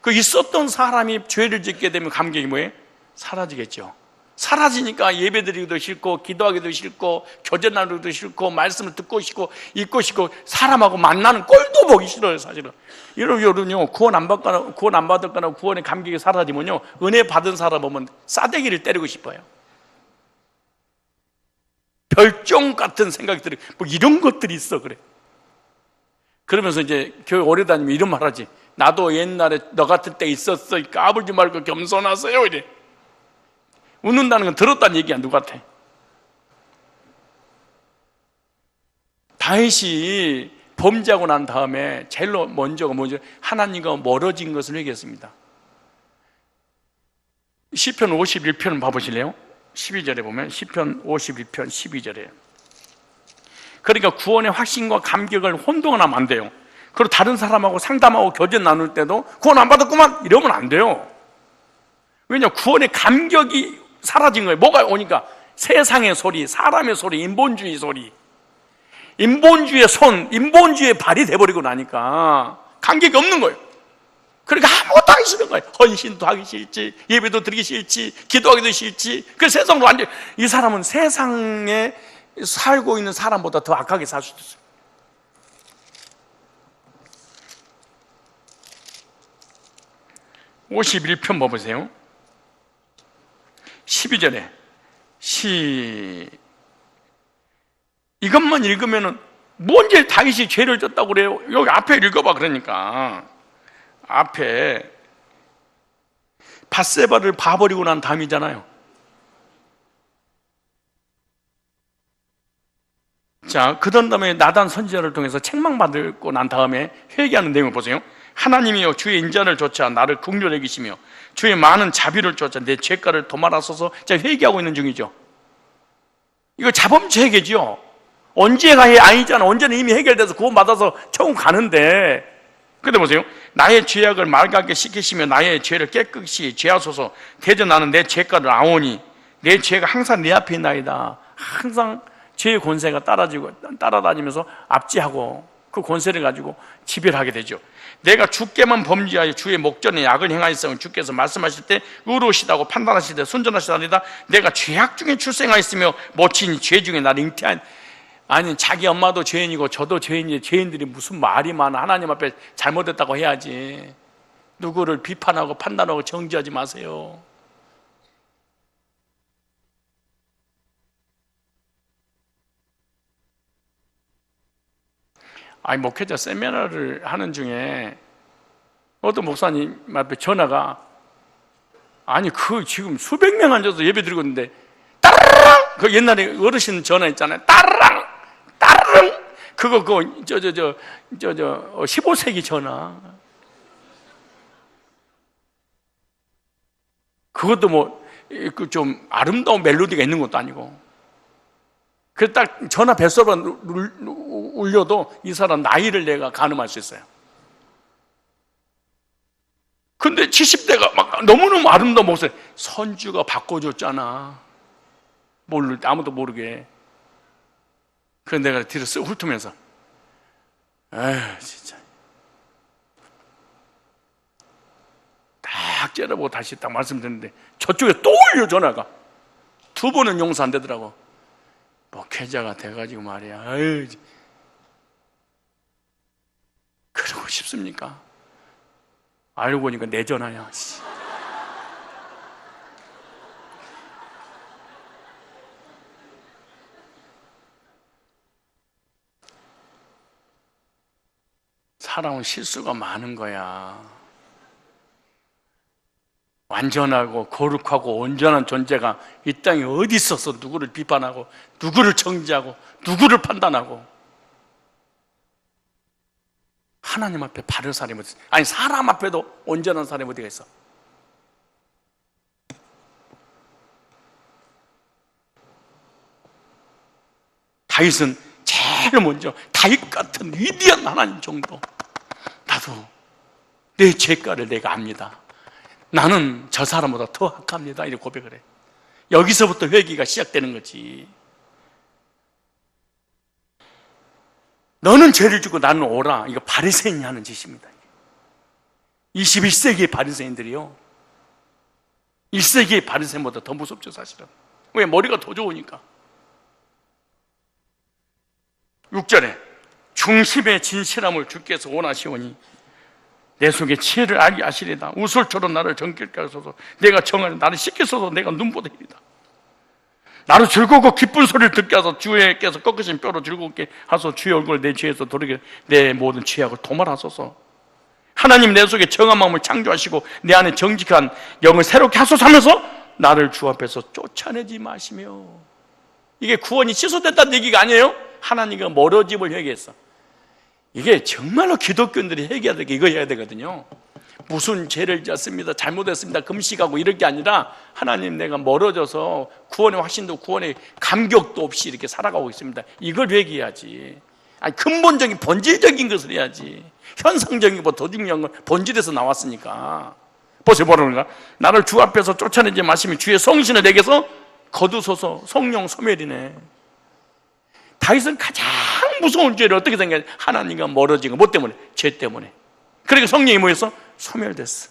그 있었던 사람이 죄를 짓게 되면 감격이 뭐예요? 사라지겠죠. 사라지니까 예배드리기도 싫고, 기도하기도 싫고, 교제 나누기도 싫고, 말씀을 듣고 싶고, 읽고 싶고, 사람하고 만나는 꼴도 보기 싫어요, 사실은. 여러분요, 구원 안 받을거나 구원의 감격이 사라지면요, 은혜 받은 사람 보면 싸대기를 때리고 싶어요. 별종 같은 생각이 들어요. 뭐 이런 것들이 있어, 그래. 그러면서 이제 교회 오래 다니면 이런 말 하지. 나도 옛날에 너 같을 때 있었어. 까불지 말고 겸손하세요, 이래. 웃는다는 건 들었다는 얘기야, 누구한테. 다윗이 범죄하고 난 다음에 제일 먼저가 뭐죠? 하나님과 멀어진 것을 얘기했습니다. 시편 51편 봐보실래요? 12절에 보면 시편 51편 12절에, 그러니까 구원의 확신과 감격을 혼동하면 안 돼요. 그리고 다른 사람하고 상담하고 교제 나눌 때도 구원 안 받았구만 이러면 안 돼요. 왜냐? 구원의 감격이 사라진 거예요. 뭐가 오니까? 세상의 소리, 사람의 소리, 인본주의 소리, 인본주의의 손, 인본주의의 발이 돼버리고 나니까 감격이 없는 거예요. 그러니까 아무것도 하기 싫은 거예요. 헌신도 하기 싫지, 예배도 드리기 싫지, 기도하기도 싫지. 그 세상으로 완전, 이 사람은 세상에 살고 있는 사람보다 더 악하게 살 수도 있어요. 51편 봐보세요. 12절에 이것만 읽으면은 뭔지 다윗이 죄를 졌다고 그래요. 여기 앞에 읽어봐. 그러니까 앞에 밧세바를 봐버리고 난 다음이잖아요. 자, 그런 다음에 나단 선지자를 통해서 책망받고 난 다음에 회개하는 내용을 보세요. 하나님이여 주의 인자를 쫓아 나를 긍휼히 여기시며 주의 많은 자비를 쫓아 내 죄가를 도말하소서. 자, 회개하고 있는 중이죠. 이거 자범죄 회개죠. 언제가 아니잖아. 언제는 이미 해결돼서 구원받아서 천국 가는데. 근데 보세요. 나의 죄악을 말하게 시키시며 나의 죄를 깨끗이 죄하소서. 대저 나는 내 죄가를 아오니 내 죄가 항상 내 앞에 있나이다. 항상 죄의 권세가 따라다니면서 압제하고 그 권세를 가지고 지배하게 되죠. 내가 주께만 범죄하여 주의 목전에 악을 행하였으면 주께서 말씀하실 때 의로우시다고 판단하실 때 순전하시다니다. 내가 죄악 중에 출생하였으며 모친이 죄 중에 나를 잉태한. 아니, 자기 엄마도 죄인이고 저도 죄인이지. 죄인들이 무슨 말이 많아. 하나님 앞에 잘못했다고 해야지. 누구를 비판하고 판단하고 정죄하지 마세요. 아니, 목회자 세미나를 하는 중에 어떤 목사님 앞에 전화가, 아니 그 지금 수백 명 앉아서 예배 드리고 있는데 따르릉, 그 옛날에 어르신 전화 있잖아요. 따르릉 따르릉, 그거 15세기 전화. 그것도 뭐 그 좀 아름다운 멜로디가 있는 것도 아니고. 그 딱 전화 뱃소리가 울려도 이 사람 나이를 내가 가늠할 수 있어요. 근데 70대가 막 너무너무 아름다운 목소리. 선주가 바꿔줬잖아. 아무도 모르게. 그래서 내가 뒤로 쓱 훑으면서, 에휴, 진짜. 딱 째려보고 다시 딱 말씀드렸는데 저쪽에 또 울려, 전화가. 두 번은 용서 안 되더라고. 목회자가 돼가지고 말이야. 에휴, 그러고 싶습니까? 알고 보니까 내 전화야. 사람은 실수가 많은 거야. 완전하고 거룩하고 온전한 존재가 이 땅에 어디 있어서 누구를 비판하고 누구를 정죄하고 누구를 판단하고. 하나님 앞에 바른 사람이 어디 있어? 아니, 사람 앞에도 온전한 사람이 어디가 있어? 다윗은 제일 먼저 다윗 같은 위대한 하나님 정도. 나도 내 죄가를 내가 압니다. 나는 저 사람보다 더 악합니다. 이렇게 고백을 해. 여기서부터 회개가 시작되는 거지. 너는 죄를 지고 나는 오라. 이거 바리새인이 하는 짓입니다. 21세기의 바리새인들이요, 1세기의 바리새인보다 더 무섭죠, 사실은. 왜? 머리가 더 좋으니까. 6절에 중심의 진실함을 주께서 원하시오니 내 속에 지혜를 알게 하시리다. 우솔처럼 나를 정결케 하소서. 내가 정하니 나를 씻기소서. 내가 눈보다 이리다. 나를 즐겁고 기쁜 소리를 듣게 하소서. 주께서 꺾으신 뼈로 즐겁게 하소서. 주의 얼굴을 내 죄에서 돌이게 내 모든 죄악을 도말하소서. 하나님 내 속에 정한 마음을 창조하시고 내 안에 정직한 영을 새롭게 하소서 하면서 나를 주 앞에서 쫓아내지 마시며. 이게 구원이 취소됐다는 얘기가 아니에요. 하나님과 멀어짐을 회개했어. 이게 정말로 기독교인들이 회개해야 되게 이거 해야 되거든요. 무슨 죄를 졌습니다, 잘못했습니다, 금식하고 이럴 게 아니라 하나님, 내가 멀어져서 구원의 확신도 구원의 감격도 없이 이렇게 살아가고 있습니다. 이걸 회개해야지. 아니, 근본적인 본질적인 것을 해야지. 현상적인 것보다 더 중요한 건 본질에서 나왔으니까. 보세요, 뭐라는가? 나를 주 앞에서 쫓아내지 마시면 주의 성신을 내게서 거두소서. 성령 소멸이네. 다윗은 가장 무서운 죄를 어떻게 생각해? 하나님과 멀어진 거. 뭐 때문에? 죄 때문에. 그러니까 성령이 뭐였어? 소멸됐어.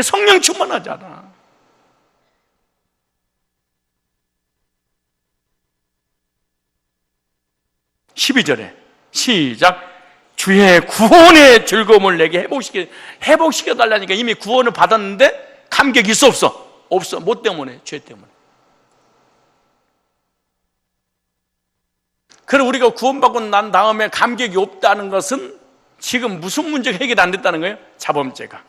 성령 충만하잖아. (12절에) 시작. 주의 구원의 즐거움을 내게 회복시켜 달라니까. 이미 구원을 받았는데 감격이 있어 없어? 없어. 뭐 때문에? 죄 때문에. 그럼 우리가 구원받고 난 다음에 감격이 없다는 것은 지금 무슨 문제가 해결 안 됐다는 거예요? 자범죄가.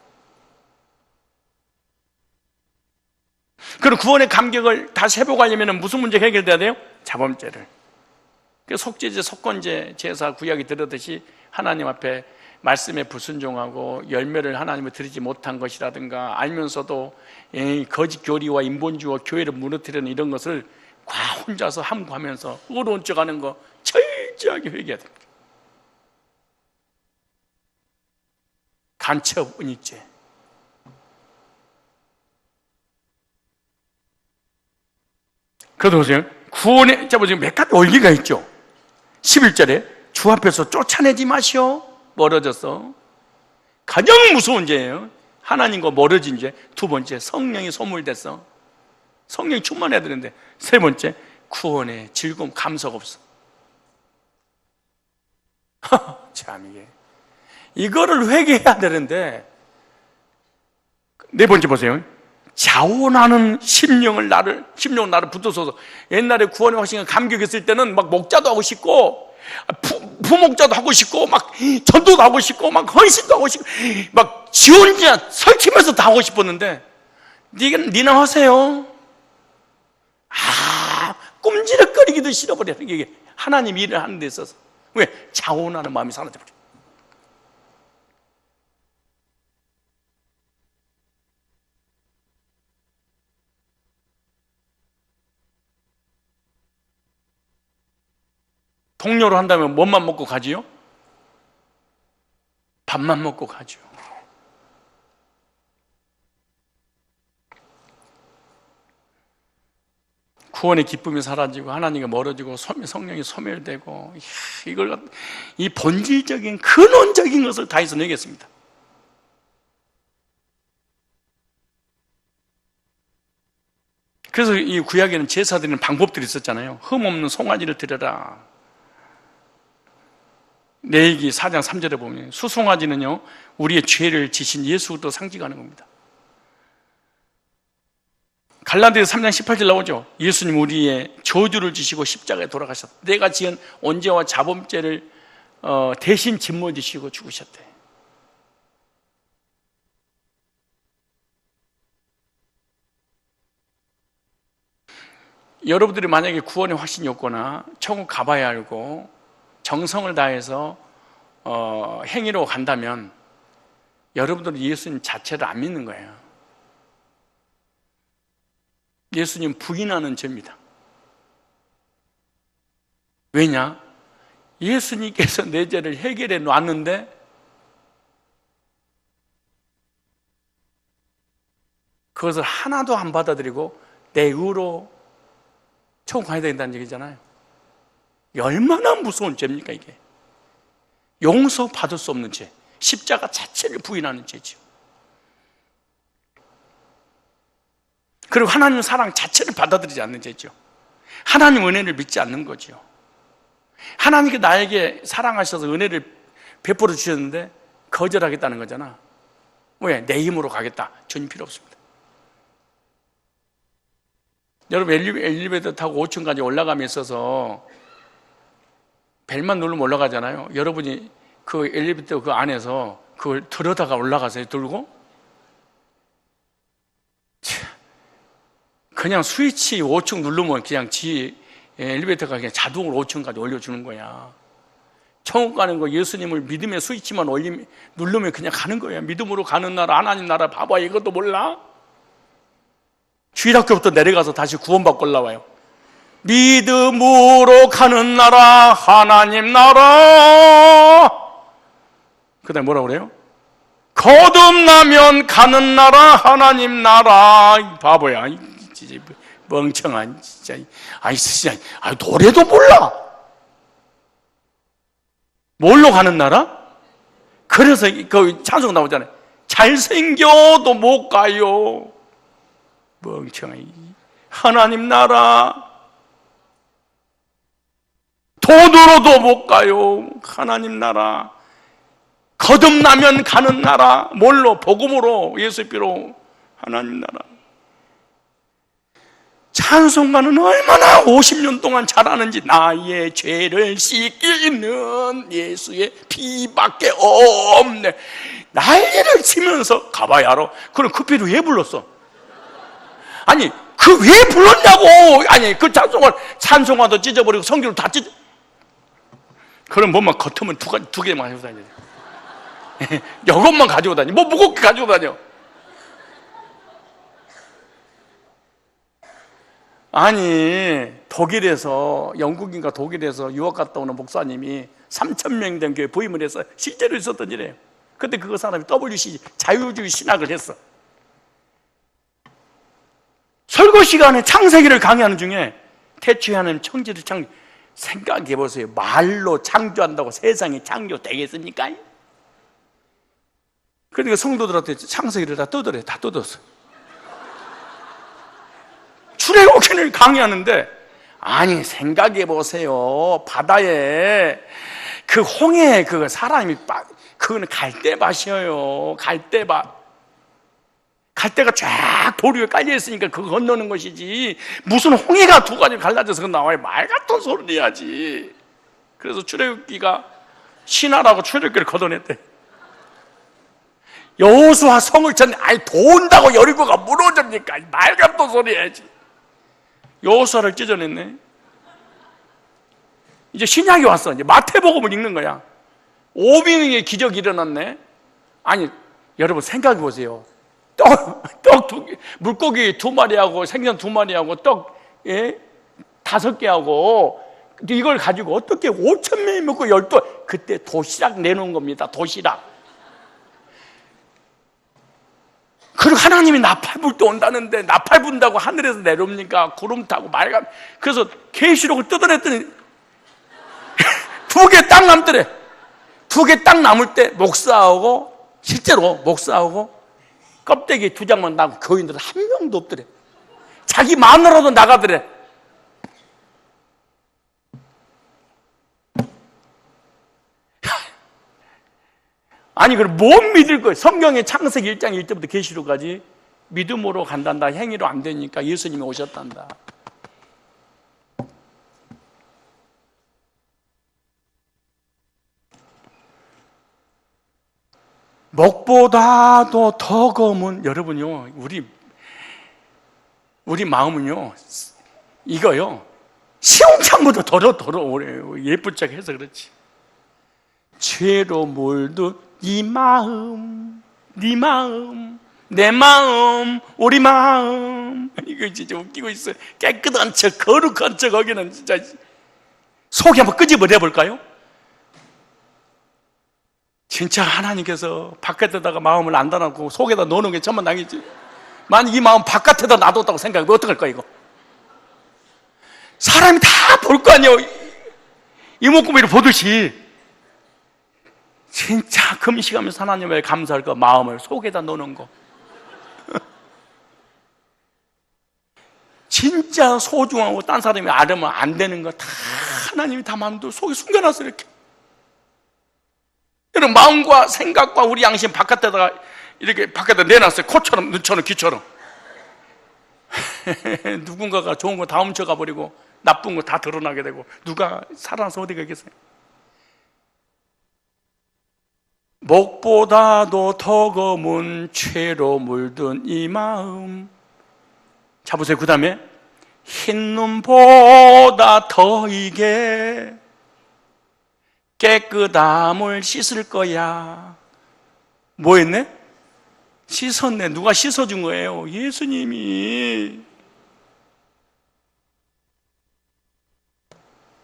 그럼 구원의 감격을 다시 회복하려면 무슨 문제가 해결돼야 돼요? 자범죄를. 속죄제, 속건제, 제사, 구약이 들었듯이 하나님 앞에 말씀에 불순종하고 열매를 하나님을 드리지 못한 것이라든가, 알면서도 거짓 교리와 인본주의와 교회를 무너뜨리는 이런 것을 혼자서 함구하면서 의로운 척하는 거 철저하게 회개해야 됩니다. 간첩 은닉죄. 그래도 보세요. 구원의, 자 보세요. 몇 가지 원리가 있죠. 11절에 주 앞에서 쫓아내지 마시오. 멀어졌어. 가장 무서운 죄예요. 하나님과 멀어진 죄. 두 번째, 성령이 소멸됐어. 성령이 충만해야 되는데. 세 번째, 구원의 즐거움, 감사가 없어. 참, 이거를 회개해야 되는데. 네 번째 보세요. 자원하는 심령을 나를 붙들어서. 옛날에 구원의 확신과 감격했을 때는 막 목자도 하고 싶고, 부목자도 하고 싶고, 막 전도도 하고 싶고, 막 헌신도 하고 싶고, 막 지원자 설치면서 다 하고 싶었는데, 니나 하세요. 꿈지럭거리기도 싫어버려. 이게 하나님 일을 하는 데 있어서. 왜? 자원하는 마음이 사라져버려. 동료로 한다면 뭐만 먹고 가지요? 밥만 먹고 가죠. 구원의 기쁨이 사라지고 하나님과 멀어지고 성령이 소멸되고, 이 본질적인 근원적인 것을 다 해서내겠습니다. 그래서 이 구약에는 제사 드리는 방법들이 있었잖아요. 흠없는 송아지를 드려라. 레위기 4장 3절에 보면 수송아지는요, 우리의 죄를 지신 예수도 상징하는 겁니다. 갈라디아서 3장 18절 나오죠. 예수님 우리의 저주를 지시고 십자가에 돌아가셨다. 내가 지은 언제와 자범죄를 대신 짊어지시고 죽으셨대. 여러분들이 만약에 구원의 확신이 없거나 천국 가봐야 알고 정성을 다해서 행위로 간다면 여러분들은 예수님 자체를 안 믿는 거예요. 예수님 부인하는 죄입니다. 왜냐? 예수님께서 내 죄를 해결해 놨는데 그것을 하나도 안 받아들이고 내 의로 천국 가야 된다는 얘기잖아요. 얼마나 무서운 죄입니까 이게? 용서받을 수 없는 죄, 십자가 자체를 부인하는 죄죠. 그리고 하나님 사랑 자체를 받아들이지 않는 죄죠. 하나님 은혜를 믿지 않는 거죠. 하나님께 나에게 사랑하셔서 은혜를 베풀어 주셨는데 거절하겠다는 거잖아. 왜? 내 힘으로 가겠다. 전혀 필요 없습니다. 여러분 엘리베이터 타고 5층까지 올라감에 있어서 벨만 누르면 올라가잖아요. 여러분이 그 엘리베이터 그 안에서 그걸 들어다가 올라가세요. 들고 그냥 스위치 5층 누르면 그냥 엘리베이터가 그냥 자동으로 5층까지 올려주는 거야. 천국 가는 거 예수님을 믿음의 스위치만 누르면 그냥 가는 거야. 믿음으로 가는 나라, 하나님 나라. 봐봐, 이것도 몰라? 주일학교부터 내려가서 다시 구원받고 올라와요. 믿음으로 가는 나라, 하나님 나라. 그 다음에 뭐라고 그래요? 거듭나면 가는 나라, 하나님 나라. 바보야, 진짜 멍청한, 진짜. 노래도 몰라. 뭘로 가는 나라? 그래서 그 찬송 나오잖아요. 잘생겨도 못 가요. 멍청이. 하나님 나라. 돈으로도 못 가요. 하나님 나라. 거듭나면 가는 나라. 뭘로? 복음으로, 예수의 피로 하나님 나라. 찬송가는 얼마나 50년 동안 잘하는지, 나의 죄를 씻기는 예수의 피밖에 없네. 난리를 치면서 가봐야 알아. 그럼 그 피를 왜 불렀어? 아니, 그 왜 불렀냐고. 아니, 그 찬송가도 찢어버리고 성경도 다 찢어. 그럼 뭐만 겉으면 두 개만 가지고 다녀. 이것만 가지고 다녀. 뭐 무겁게 가지고 다녀. 아니, 독일에서, 영국인가 독일에서 유학 갔다 오는 목사님이 3,000명 된 교회 부임을 해서 실제로 있었던 일이에요. 근데 그 사람이 WC, 자유주의 신학을 했어. 설교 시간에 창세기를 강의하는 중에 태초에 하나님 천지를 생각해 보세요. 말로 창조한다고 세상이 창조되겠습니까? 그러니까 성도들한테 창세기를 다 뜯으래. 다 뜯었어. 출애굽기를 강의하는데, 아니 생각해 보세요. 바다에 그 홍해 그 사람이 그거는 갈대밭이에요. 갈대가 쫙 돌 위에 깔려 있으니까 그거 건너는 것이지, 무슨 홍해가 두 가지 갈라져서 나와요. 말 같은 소리를 해야지. 그래서 출애굽기가 신하라고 출애굽기를 걷어냈대. 여호수아 성을 쳤네. 아니 도운다고 여리고가 무너집니까? 말 같은 소리 해야지. 여호수아를 찢어냈네. 이제 신약이 왔어. 이제 마태복음을 읽는 거야. 오병이의 기적이 일어났네. 아니 여러분 생각해 보세요. 물고기 2마리하고 생선 2마리하고 떡 5개하고 이걸 가지고 어떻게 5,000명이 먹고 12, 그때 도시락 내놓은 겁니다. 도시락. 그리고 하나님이 나팔 불 때 온다는데 나팔 분다고 하늘에서 내려옵니까? 구름 타고 맑아. 그래서 계시록을 뜯어냈더니 2개 딱 남더래. 2개 딱 남을 때 목사하고, 실제로 목사하고 껍데기 2장만 나고 교인들은 한 명도 없더래. 자기 마누라도 나가더래. 아니 그럼 못 믿을 거예요? 성경의 창세기 1장 1절부터 계시록까지 믿음으로 간단다. 행위로 안 되니까 예수님이 오셨단다. 목보다도 더 검은, 여러분요, 우리 마음은요, 이거요, 시험창보다 더러워요. 예쁜 척 해서 그렇지. 죄로 물든 이 마음, 네 마음, 내 마음, 우리 마음. 이거 진짜 웃기고 있어요. 깨끗한 척, 거룩한 척 하기는 진짜. 속이 한번 끄집어내볼까요? 진짜 하나님께서 바깥에다가 마음을 안 닫아놓고 속에다 넣어놓은 게 천만다행이지. 만약 이 마음 바깥에다 놔뒀다고 생각하면 어떡할 거야 이거? 사람이 다 볼 거 아니에요. 이목구비를 보듯이. 진짜 금식하면서 하나님에 감사할 거, 마음을 속에다 넣는 거. 진짜 소중하고 딴 사람이 알으면 안 되는 거 다 하나님이 다 마음도 속에 숨겨놨어요. 이렇게. 여러분, 마음과 생각과 우리 양심 바깥에다가 이렇게 바깥에다 내놨어요. 코처럼, 눈처럼, 귀처럼. 누군가가 좋은 거 다 훔쳐가 버리고 나쁜 거 다 드러나게 되고 누가 살아서 어디 가겠어요? 목보다도 더 검은 죄로 물든 이 마음. 자 보세요. 그 다음에 흰눈보다 더 이게 깨끗함을 씻을 거야. 뭐 했네? 씻었네. 누가 씻어준 거예요? 예수님이.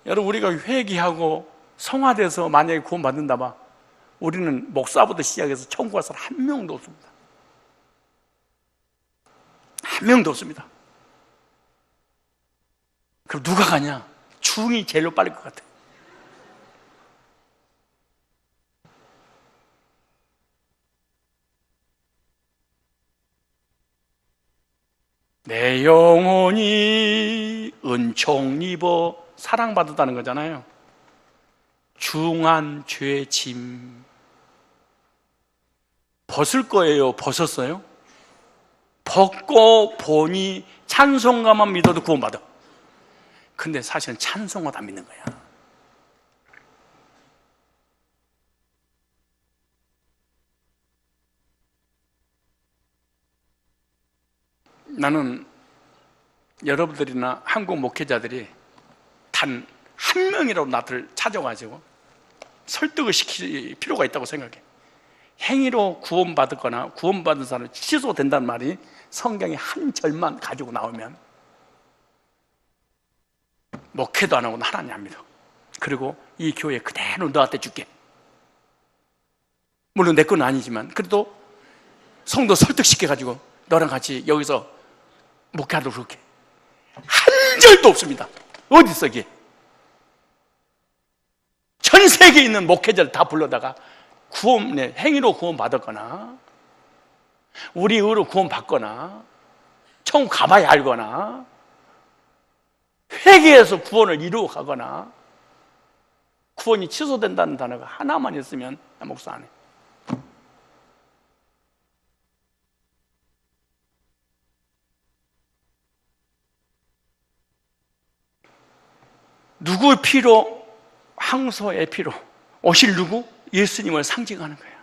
여러분, 우리가 회개하고 성화돼서 만약에 구원받는다 봐, 우리는 목사부터 시작해서 천국 갈 사람 한 명도 없습니다. 한 명도 없습니다. 그럼 누가 가냐? 중이 제일로 빠를 것 같아. 내 영혼이 은총 입어 사랑받았다는 거잖아요. 중한 죄짐. 벗을 거예요? 벗었어요? 벗고 보니 찬송가만 믿어도 구원받아. 근데 사실은 찬송가도 안 믿는 거야. 나는 여러분들이나 한국 목회자들이 단 한 명이라도 나를 찾아가지고 설득을 시킬 필요가 있다고 생각해. 행위로 구원받거나 구원받은 사람이 취소된다는 말이 성경의 한 절만 가지고 나오면 목회도 안 하고 하나님 안 믿어. 그리고 이 교회 그대로 너한테 줄게. 물론 내 건 아니지만 그래도 성도 설득시켜가지고 너랑 같이 여기서 목회하도록 그렇게. 한 절도 없습니다. 어디 있어 이게? 전 세계에 있는 목회자를 다 불러다가 행위로 구원받았거나 우리 의로 구원받거나 천국 가봐야 알거나 회개해서 구원을 이루어 가거나 구원이 취소된다는 단어가 하나만 있으면 나 목사 안 해. 누구의 피로? 항소의 피로. 오실 누구? 예수님을 상징하는 거예요.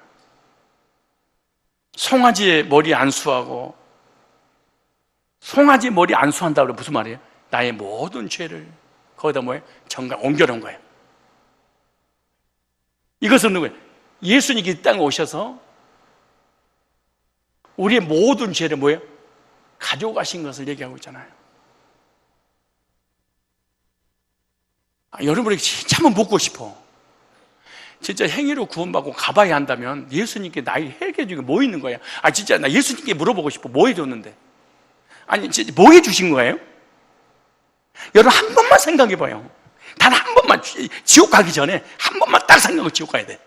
송아지의 머리 안수하고, 송아지 머리 안수한다고 그래. 무슨 말이에요? 나의 모든 죄를 거기다 뭐예요? 정강 옮겨놓은 거예요. 이것은 누구예요? 예수님이 이 땅에 오셔서 우리의 모든 죄를 뭐예요? 가져가신 것을 얘기하고 있잖아요. 여러분에게 진짜 한번 묻고 싶어. 진짜 행위로 구원받고 가봐야 한다면 예수님께 나의 회개 중에 뭐 있는 거야? 진짜 나 예수님께 물어보고 싶어. 뭐 해줬는데? 아니 진짜 뭐 해주신 거예요? 여러분 한 번만 생각해봐요. 단 한 번만. 지옥 가기 전에 한 번만 딱 생각하고 지옥 가야 돼.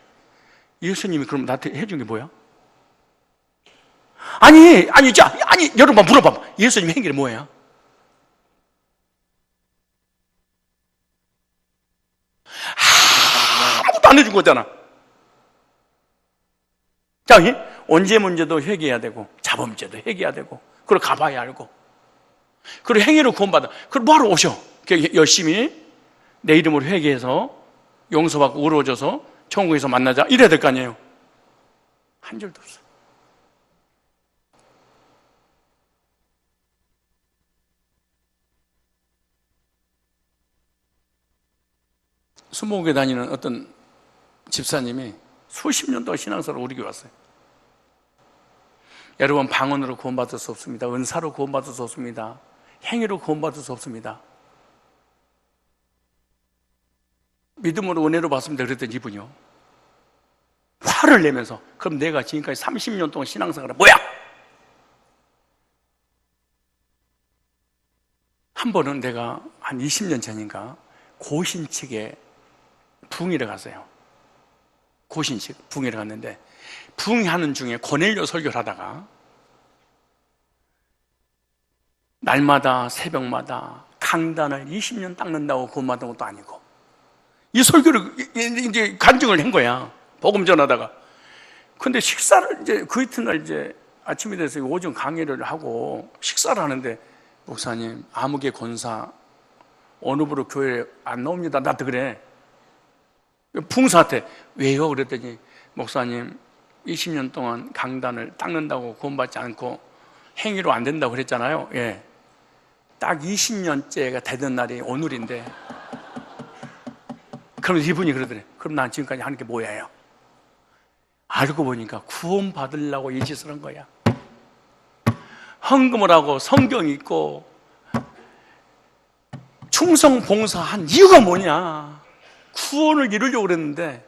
예수님이 그럼 나한테 해준 게 뭐야? 아니 여러분 물어봐. 예수님 행위를 뭐예요? 아무도 안 해준 거잖아. 자, 언제 문제도 회개해야 되고, 자범죄도 회개해야 되고, 그걸 가봐야 알고, 그리고 행위로 구원받아. 그걸 뭐하러 오셔? 열심히 내 이름으로 회개해서 용서받고 의로워져서 천국에서 만나자. 이래야 될 거 아니에요? 한 줄도 없어. 수목에 다니는 어떤 집사님이 수십 년 동안 신앙생활을 우리 교회 왔어요. 여러분, 방언으로 구원받을 수 없습니다. 은사로 구원받을 수 없습니다. 행위로 구원받을 수 없습니다. 믿음으로 은혜로 받습니다. 그랬더니 이분이요, 화를 내면서, 그럼 내가 지금까지 30년 동안 신앙생활을 뭐야? 한 번은 내가 한 20년 전인가 고신측에 부흥회를 갔어요. 고신측 부흥회를 갔는데, 부흥하는 중에 고넬료 설교를 하다가 날마다 새벽마다 강단을 20년 닦는다고 구원받은 것도 아니고, 이 설교를 이제 간증을 한 거야. 복음 전하다가. 근데 식사를 이제 그 이튿날 이제 아침이 돼서 오전 강의를 하고 식사를 하는데, 목사님, 암흑의 권사 어느 부로 교회에 안 나옵니다. 나한테 그래. 풍사한테. 왜요? 그랬더니, 목사님 20년 동안 강단을 닦는다고 구원받지 않고 행위로 안 된다고 그랬잖아요. 예. 딱 20년째가 되던 날이 오늘인데, 그럼 이분이 그러더래. 그럼 난 지금까지 하는 게 뭐예요? 알고 보니까 구원 받으려고 이 짓을 한 거야. 헌금을 하고 성경 읽고 충성 봉사한 이유가 뭐냐? 구원을 이루려고 그랬는데,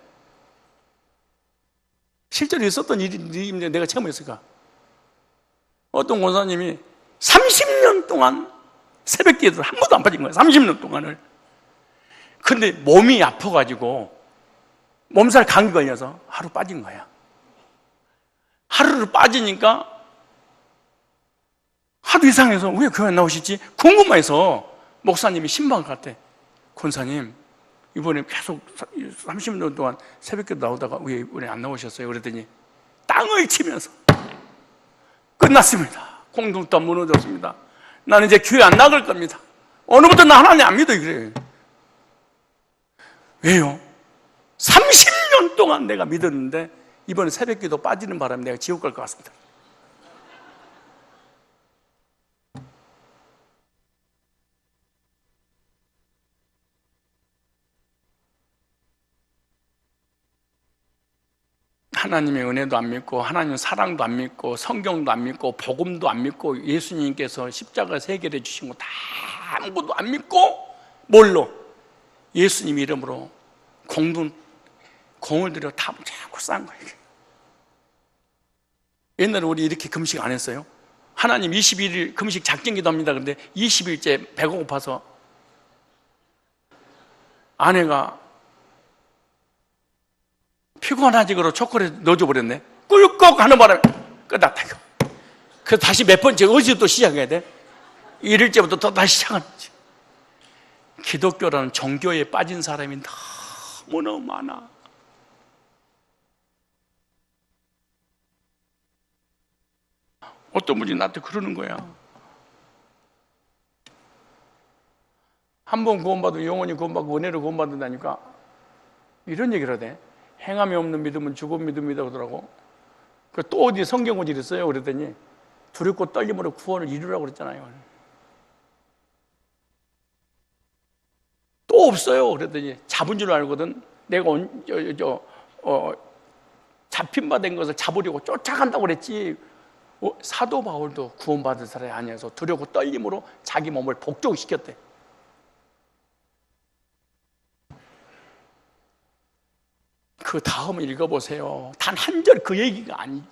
실제로 있었던 일인데 내가 체험했을까? 어떤 권사님이 30년 동안 새벽기도를 한 번도 안 빠진 거야. 30년 동안을. 근데 몸이 아파가지고 몸살 감기 걸려서 하루 빠진 거야. 하루를 빠지니까 하도 이상해서 왜 교회 안 나오시지? 궁금해서 목사님이 신방 갔대. 권사님, 이번에 계속 30년 동안 새벽기도 나오다가 왜 이번에 안 나오셨어요? 그랬더니 딱 땅을 치면서 끝났습니다. 공동탑 무너졌습니다. 나는 이제 교회 안 나갈 겁니다. 오늘부터 나 하나님 안 믿어. 그래요. 왜요? 30년 동안 내가 믿었는데 이번에 새벽기도 빠지는 바람에 내가 지옥 갈 것 같습니다. 하나님의 은혜도 안 믿고 하나님의 사랑도 안 믿고 성경도 안 믿고 복음도 안 믿고 예수님께서 십자가에서 해결해 주신 거 다 아무것도 안 믿고 뭘로? 예수님 이름으로 공을 들여 다 자꾸 싼 거예요. 옛날에 우리 이렇게 금식 안 했어요? 하나님 21일 금식 작정기도 합니다. 그런데 20일째 배가 고파서 아내가 피곤하지 그러고 초콜릿 넣어줘 버렸네. 꿀꺽 하는 바람에 끝났다. 그래서 다시 몇 번째 어제 또 시작해야 돼. 1일째부터 또 다시 시작하는 거지. 기독교라는 종교에 빠진 사람이 너무너무 많아. 어떤 분이 나한테 그러는 거야. 한 번 구원받으면 영원히 구원받고 은혜로 구원받는다니까 이런 얘기를 하대. 행함이 없는 믿음은 죽은 믿음이다 그러더라고. 또 어디 성경 구절 있어요? 그랬더니 두렵고 떨림으로 구원을 이루라고 그랬잖아요. 또 없어요. 그랬더니 잡은 줄 알거든. 내가 잡힌 바 된 것을 잡으려고 쫓아간다고 그랬지. 사도 바울도 구원받은 사람이 아니어서 두렵고 떨림으로 자기 몸을 복종시켰대. 그 다음을 읽어보세요. 단 한 절 그 얘기가 아니.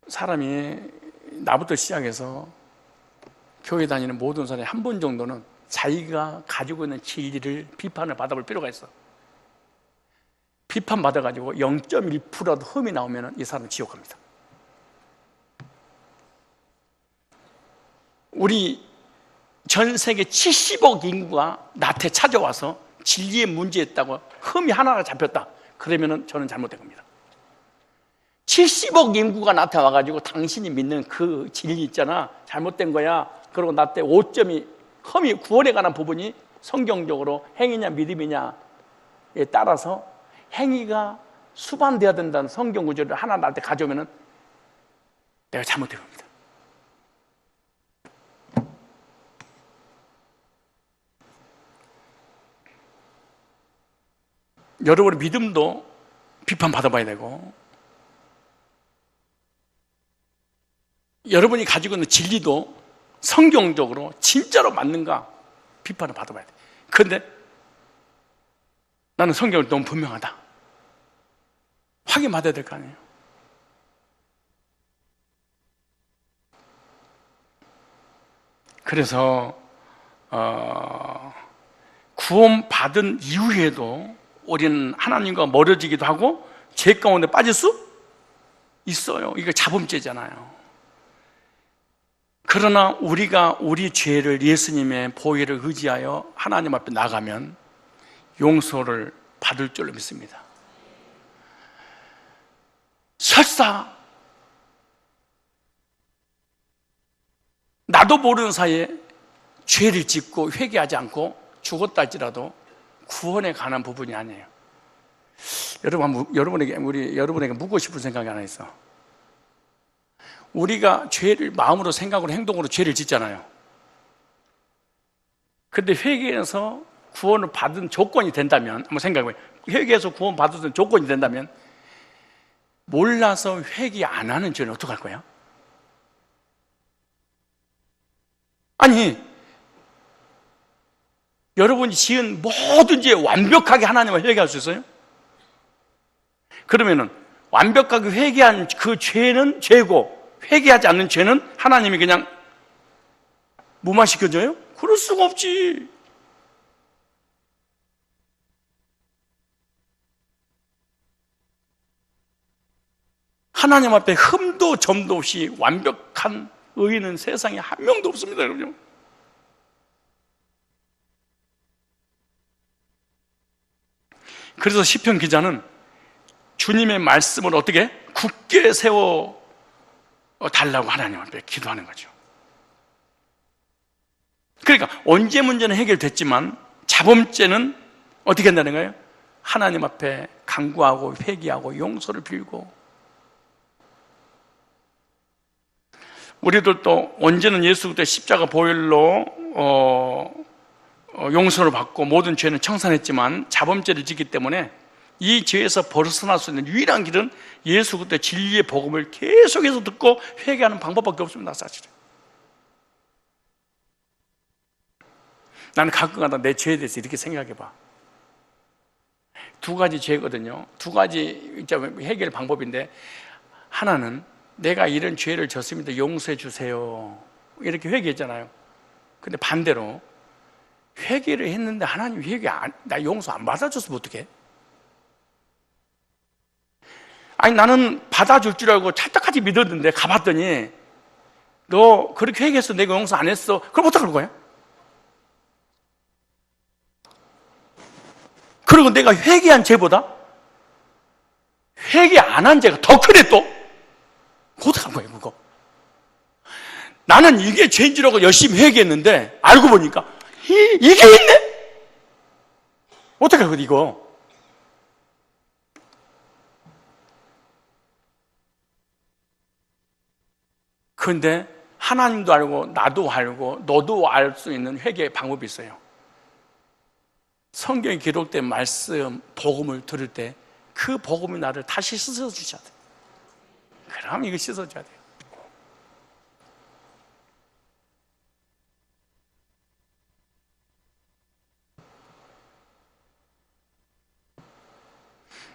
사람이 나부터 시작해서 교회 다니는 모든 사람이 한 번 정도는 자기가 가지고 있는 진리를 비판을 받아볼 필요가 있어. 비판 받아가지고 0.1%라도 흠이 나오면 이 사람은 지옥 갑니다. 우리 전 세계 70억 인구가 나한테 찾아와서 진리에 문제 있다고 흠이 하나가 잡혔다. 그러면 저는 잘못된 겁니다. 70억 인구가 나한테 와가지고 당신이 믿는 그 진리 있잖아. 잘못된 거야. 그리고 나한테 5점이 흠이 구원에 관한 부분이 성경적으로 행위냐 믿음이냐에 따라서 행위가 수반돼야 된다는 성경 구절을 하나 나한테 가져오면 내가 잘못된 겁니다. 여러분의 믿음도 비판받아봐야 되고 여러분이 가지고 있는 진리도 성경적으로 진짜로 맞는가 비판을 받아봐야 돼. 그런데 나는 성경을 너무 분명하다. 확인받아야 될 거 아니에요. 그래서 구원받은 이후에도 우리는 하나님과 멀어지기도 하고 죄 가운데 빠질 수 있어요. 이거 자범죄잖아요. 그러나 우리가 우리 죄를 예수님의 보혈을 의지하여 하나님 앞에 나가면 용서를 받을 줄로 믿습니다. 설사 나도 모르는 사이에 죄를 짓고 회개하지 않고 죽었다 할지라도 구원에 관한 부분이 아니에요. 여러분에게 묻고 싶은 생각이 하나 있어. 우리가 죄를 마음으로 생각으로 행동으로 죄를 짓잖아요. 그런데 회개해서 구원을 받은 조건이 된다면 한번 생각해 봐요. 회개해서 구원 받은 조건이 된다면 몰라서 회개 안 하는 죄는 어떡할 거야? 아니 여러분이 지은 모든 죄 완벽하게 하나님을 회개할 수 있어요? 그러면은 완벽하게 회개한 그 죄는 죄고 회개하지 않는 죄는 하나님이 그냥 무마시켜줘요? 그럴 수가 없지. 하나님 앞에 흠도 점도 없이 완벽한 의인은 세상에 한 명도 없습니다, 여러분. 그래서 시편 기자는 주님의 말씀을 어떻게 굳게 세워 달라고 하나님 앞에 기도하는 거죠. 그러니까 언제 문제는 해결됐지만 자범죄는 어떻게 한다는 거예요? 하나님 앞에 간구하고 회개하고 용서를 빌고, 우리들도 언제는 예수 그리스도의 십자가 보혈로 용서를 받고 모든 죄는 청산했지만 자범죄를 짓기 때문에 이 죄에서 벗어날 수 있는 유일한 길은 예수 그리스도의 진리의 복음을 계속해서 듣고 회개하는 방법밖에 없습니다. 사실은 나는 가끔가다 내 죄에 대해서 이렇게 생각해 봐. 두 가지 죄거든요. 두 가지 해결 방법인데, 하나는 내가 이런 죄를 졌습니다, 용서해 주세요, 이렇게 회개했잖아요. 근데 반대로 회개를 했는데 하나님 나 용서 안 받아줬으면 어떡해? 아니 나는 받아줄 줄 알고 찰떡같이 믿었는데 가봤더니 너 그렇게 회개했어, 내가 용서 안 했어, 그럼 어떡할 거야? 그리고 내가 회개한 죄보다 회개 안 한 죄가 더 크네 또. 어떡할 거예요 그거? 나는 이게 죄인 줄 알고 열심히 회개했는데 알고 보니까 이게 있네? 어떡할 거야 이거? 그런데 하나님도 알고 나도 알고 너도 알 수 있는 회개의 방법이 있어요. 성경에 기록된 말씀, 복음을 들을 때 그 복음이 나를 다시 씻어주셔야 돼요. 그럼 이거 씻어줘야 돼요.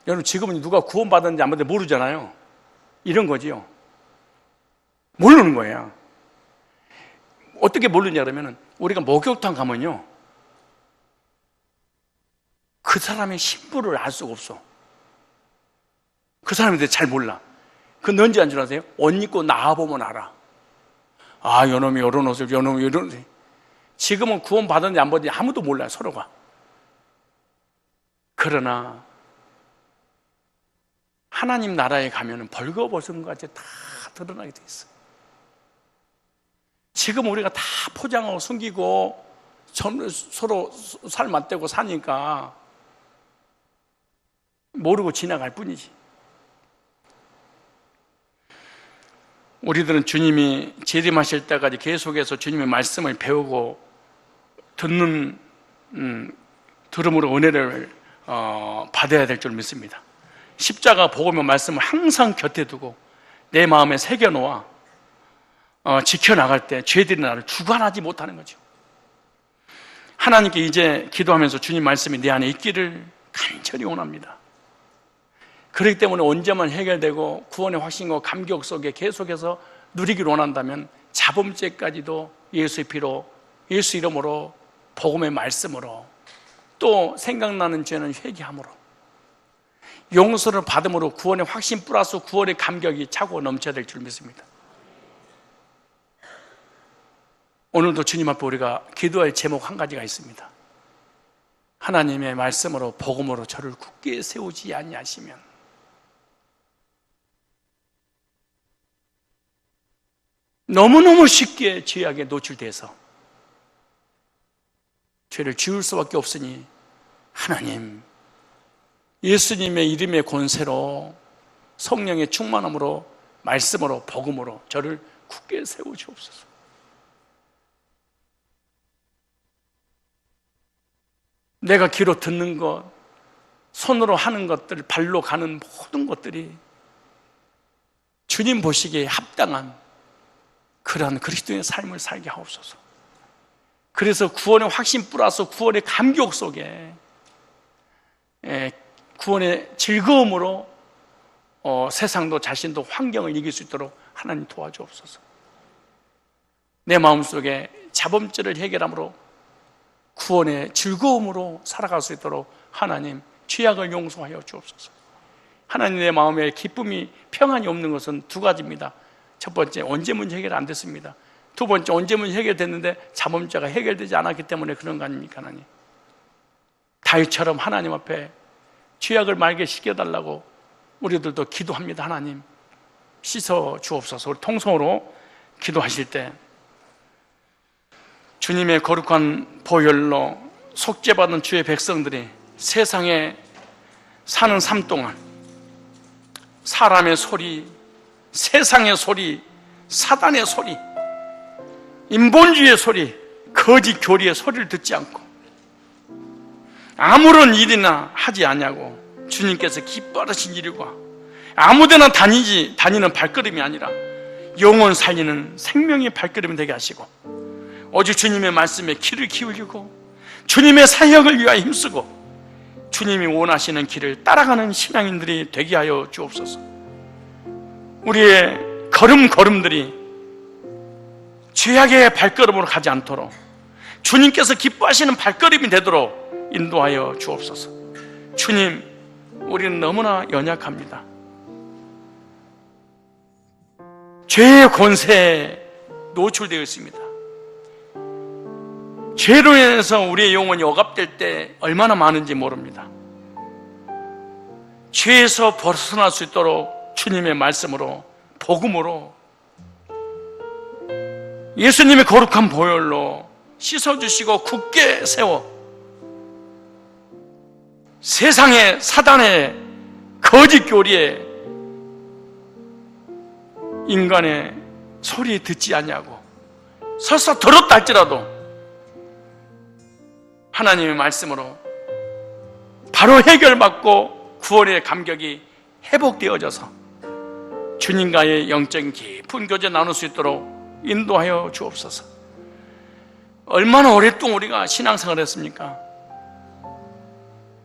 여러분, 지금은 누가 구원받았는지 안 받았는지 모르잖아요. 이런 거지요. 모르는 거예요. 어떻게 모르냐 그러면, 우리가 목욕탕 가면요, 그 사람의 신분을 알 수가 없어. 그 사람에 대해 잘 몰라. 그건 뭔지 안 줄 아세요? 옷 입고 나와보면 알아. 아, 요놈이 요런 옷을, 요놈이 요런 옷을. 지금은 구원 받았는지 안 받았는지 아무도 몰라요, 서로가. 그러나 하나님 나라에 가면은 벌거벗은 것 같이 다 드러나게 돼 있어. 지금 우리가 다 포장하고 숨기고 서로 살 맞대고 사니까 모르고 지나갈 뿐이지. 우리들은 주님이 재림하실 때까지 계속해서 주님의 말씀을 배우고 들음으로 은혜를 받아야 될 줄 믿습니다. 십자가 복음의 말씀을 항상 곁에 두고 내 마음에 새겨놓아 지켜나갈 때 죄들이 나를 주관하지 못하는 거죠. 하나님께 이제 기도하면서 주님 말씀이 내 안에 있기를 간절히 원합니다. 그렇기 때문에 언제만 해결되고 구원의 확신과 감격 속에 계속해서 누리기를 원한다면 자범죄까지도 예수의 피로, 예수 이름으로, 복음의 말씀으로, 또 생각나는 죄는 회개함으로, 용서를 받음으로 구원의 확신 플러스 구원의 감격이 차고 넘쳐야 될 줄 믿습니다. 오늘도 주님 앞에 우리가 기도할 제목 한 가지가 있습니다. 하나님의 말씀으로 복음으로 저를 굳게 세우지 아니하시면 너무너무 쉽게 죄악에 노출돼서 죄를 지을 수밖에 없으니 하나님, 예수님의 이름의 권세로, 성령의 충만함으로, 말씀으로, 복음으로 저를 굳게 세우시옵소서. 내가 귀로 듣는 것, 손으로 하는 것들, 발로 가는 모든 것들이 주님 보시기에 합당한 그러한 그리스도의 삶을 살게 하옵소서. 그래서 구원의 확신 플러스 구원의 감격 속에 구원의 즐거움으로 세상도 자신도 환경을 이길 수 있도록 하나님 도와주옵소서. 내 마음속에 자범죄를 해결함으로 구원의 즐거움으로 살아갈 수 있도록 하나님 죄악을 용서하여 주옵소서. 하나님, 내 마음에 기쁨이 평안이 없는 것은 두 가지입니다. 첫 번째, 언제 문제 해결 안 됐습니다. 두 번째, 언제 문제 해결됐는데 자범죄가 해결되지 않았기 때문에 그런 거 아닙니까? 하나님, 다윗처럼 하나님 앞에 죄악을 말게 시켜달라고 우리들도 기도합니다. 하나님 씻어 주옵소서. 우리 통성으로 기도하실 때 주님의 거룩한 보혈로 속죄받은 주의 백성들이 세상에 사는 삶 동안 사람의 소리, 세상의 소리, 사단의 소리, 인본주의의 소리, 거짓 교리의 소리를 듣지 않고 아무런 일이나 하지 않냐고 주님께서 기뻐하신 일과 아무데나 다니는 발걸음이 아니라 영혼 살리는 생명의 발걸음이 되게 하시고 오직 주님의 말씀에 귀를 기울이고 주님의 사역을 위하여 힘쓰고 주님이 원하시는 길을 따라가는 신앙인들이 되게 하여 주옵소서. 우리의 걸음걸음들이 죄악의 발걸음으로 가지 않도록 주님께서 기뻐하시는 발걸음이 되도록 인도하여 주옵소서. 주님, 우리는 너무나 연약합니다. 죄의 권세에 노출되어 있습니다. 죄로 인해서 우리의 영혼이 억압될 때 얼마나 많은지 모릅니다. 죄에서 벗어날 수 있도록 주님의 말씀으로, 복음으로, 예수님의 거룩한 보혈로 씻어주시고 굳게 세워 세상의 사단의 거짓 교리에 인간의 소리 듣지 않냐고 설사 들었다 할지라도 하나님의 말씀으로 바로 해결받고 구원의 감격이 회복되어져서 주님과의 영적인 깊은 교제 나눌 수 있도록 인도하여 주옵소서. 얼마나 오랫동안 우리가 신앙생활을 했습니까?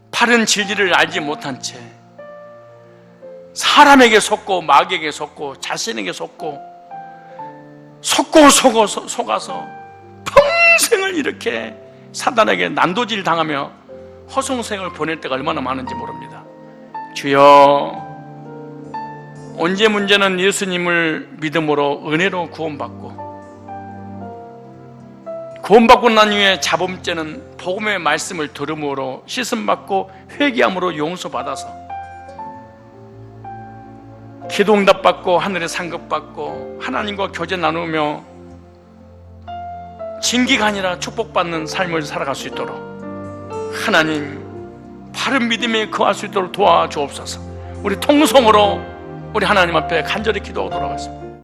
바른 진리를 알지 못한 채 사람에게 속고 마귀에게 속고 자신에게 속고 속아서 평생을 이렇게 사단에게 난도질 당하며 허송생을 보낼 때가 얼마나 많은지 모릅니다. 주여, 언제 문제는 예수님을 믿음으로 은혜로 구원받고 난 후에 자범죄는 복음의 말씀을 들음으로 씻음받고 회개함으로 용서받아서 기도응답받고 하늘의 상급받고 하나님과 교제 나누며 징계가 아니라 축복받는 삶을 살아갈 수 있도록 하나님 바른 믿음에 거할 수 있도록 도와주옵소서. 우리 통성으로 우리 하나님 앞에 간절히 기도하고 돌아가겠습니다.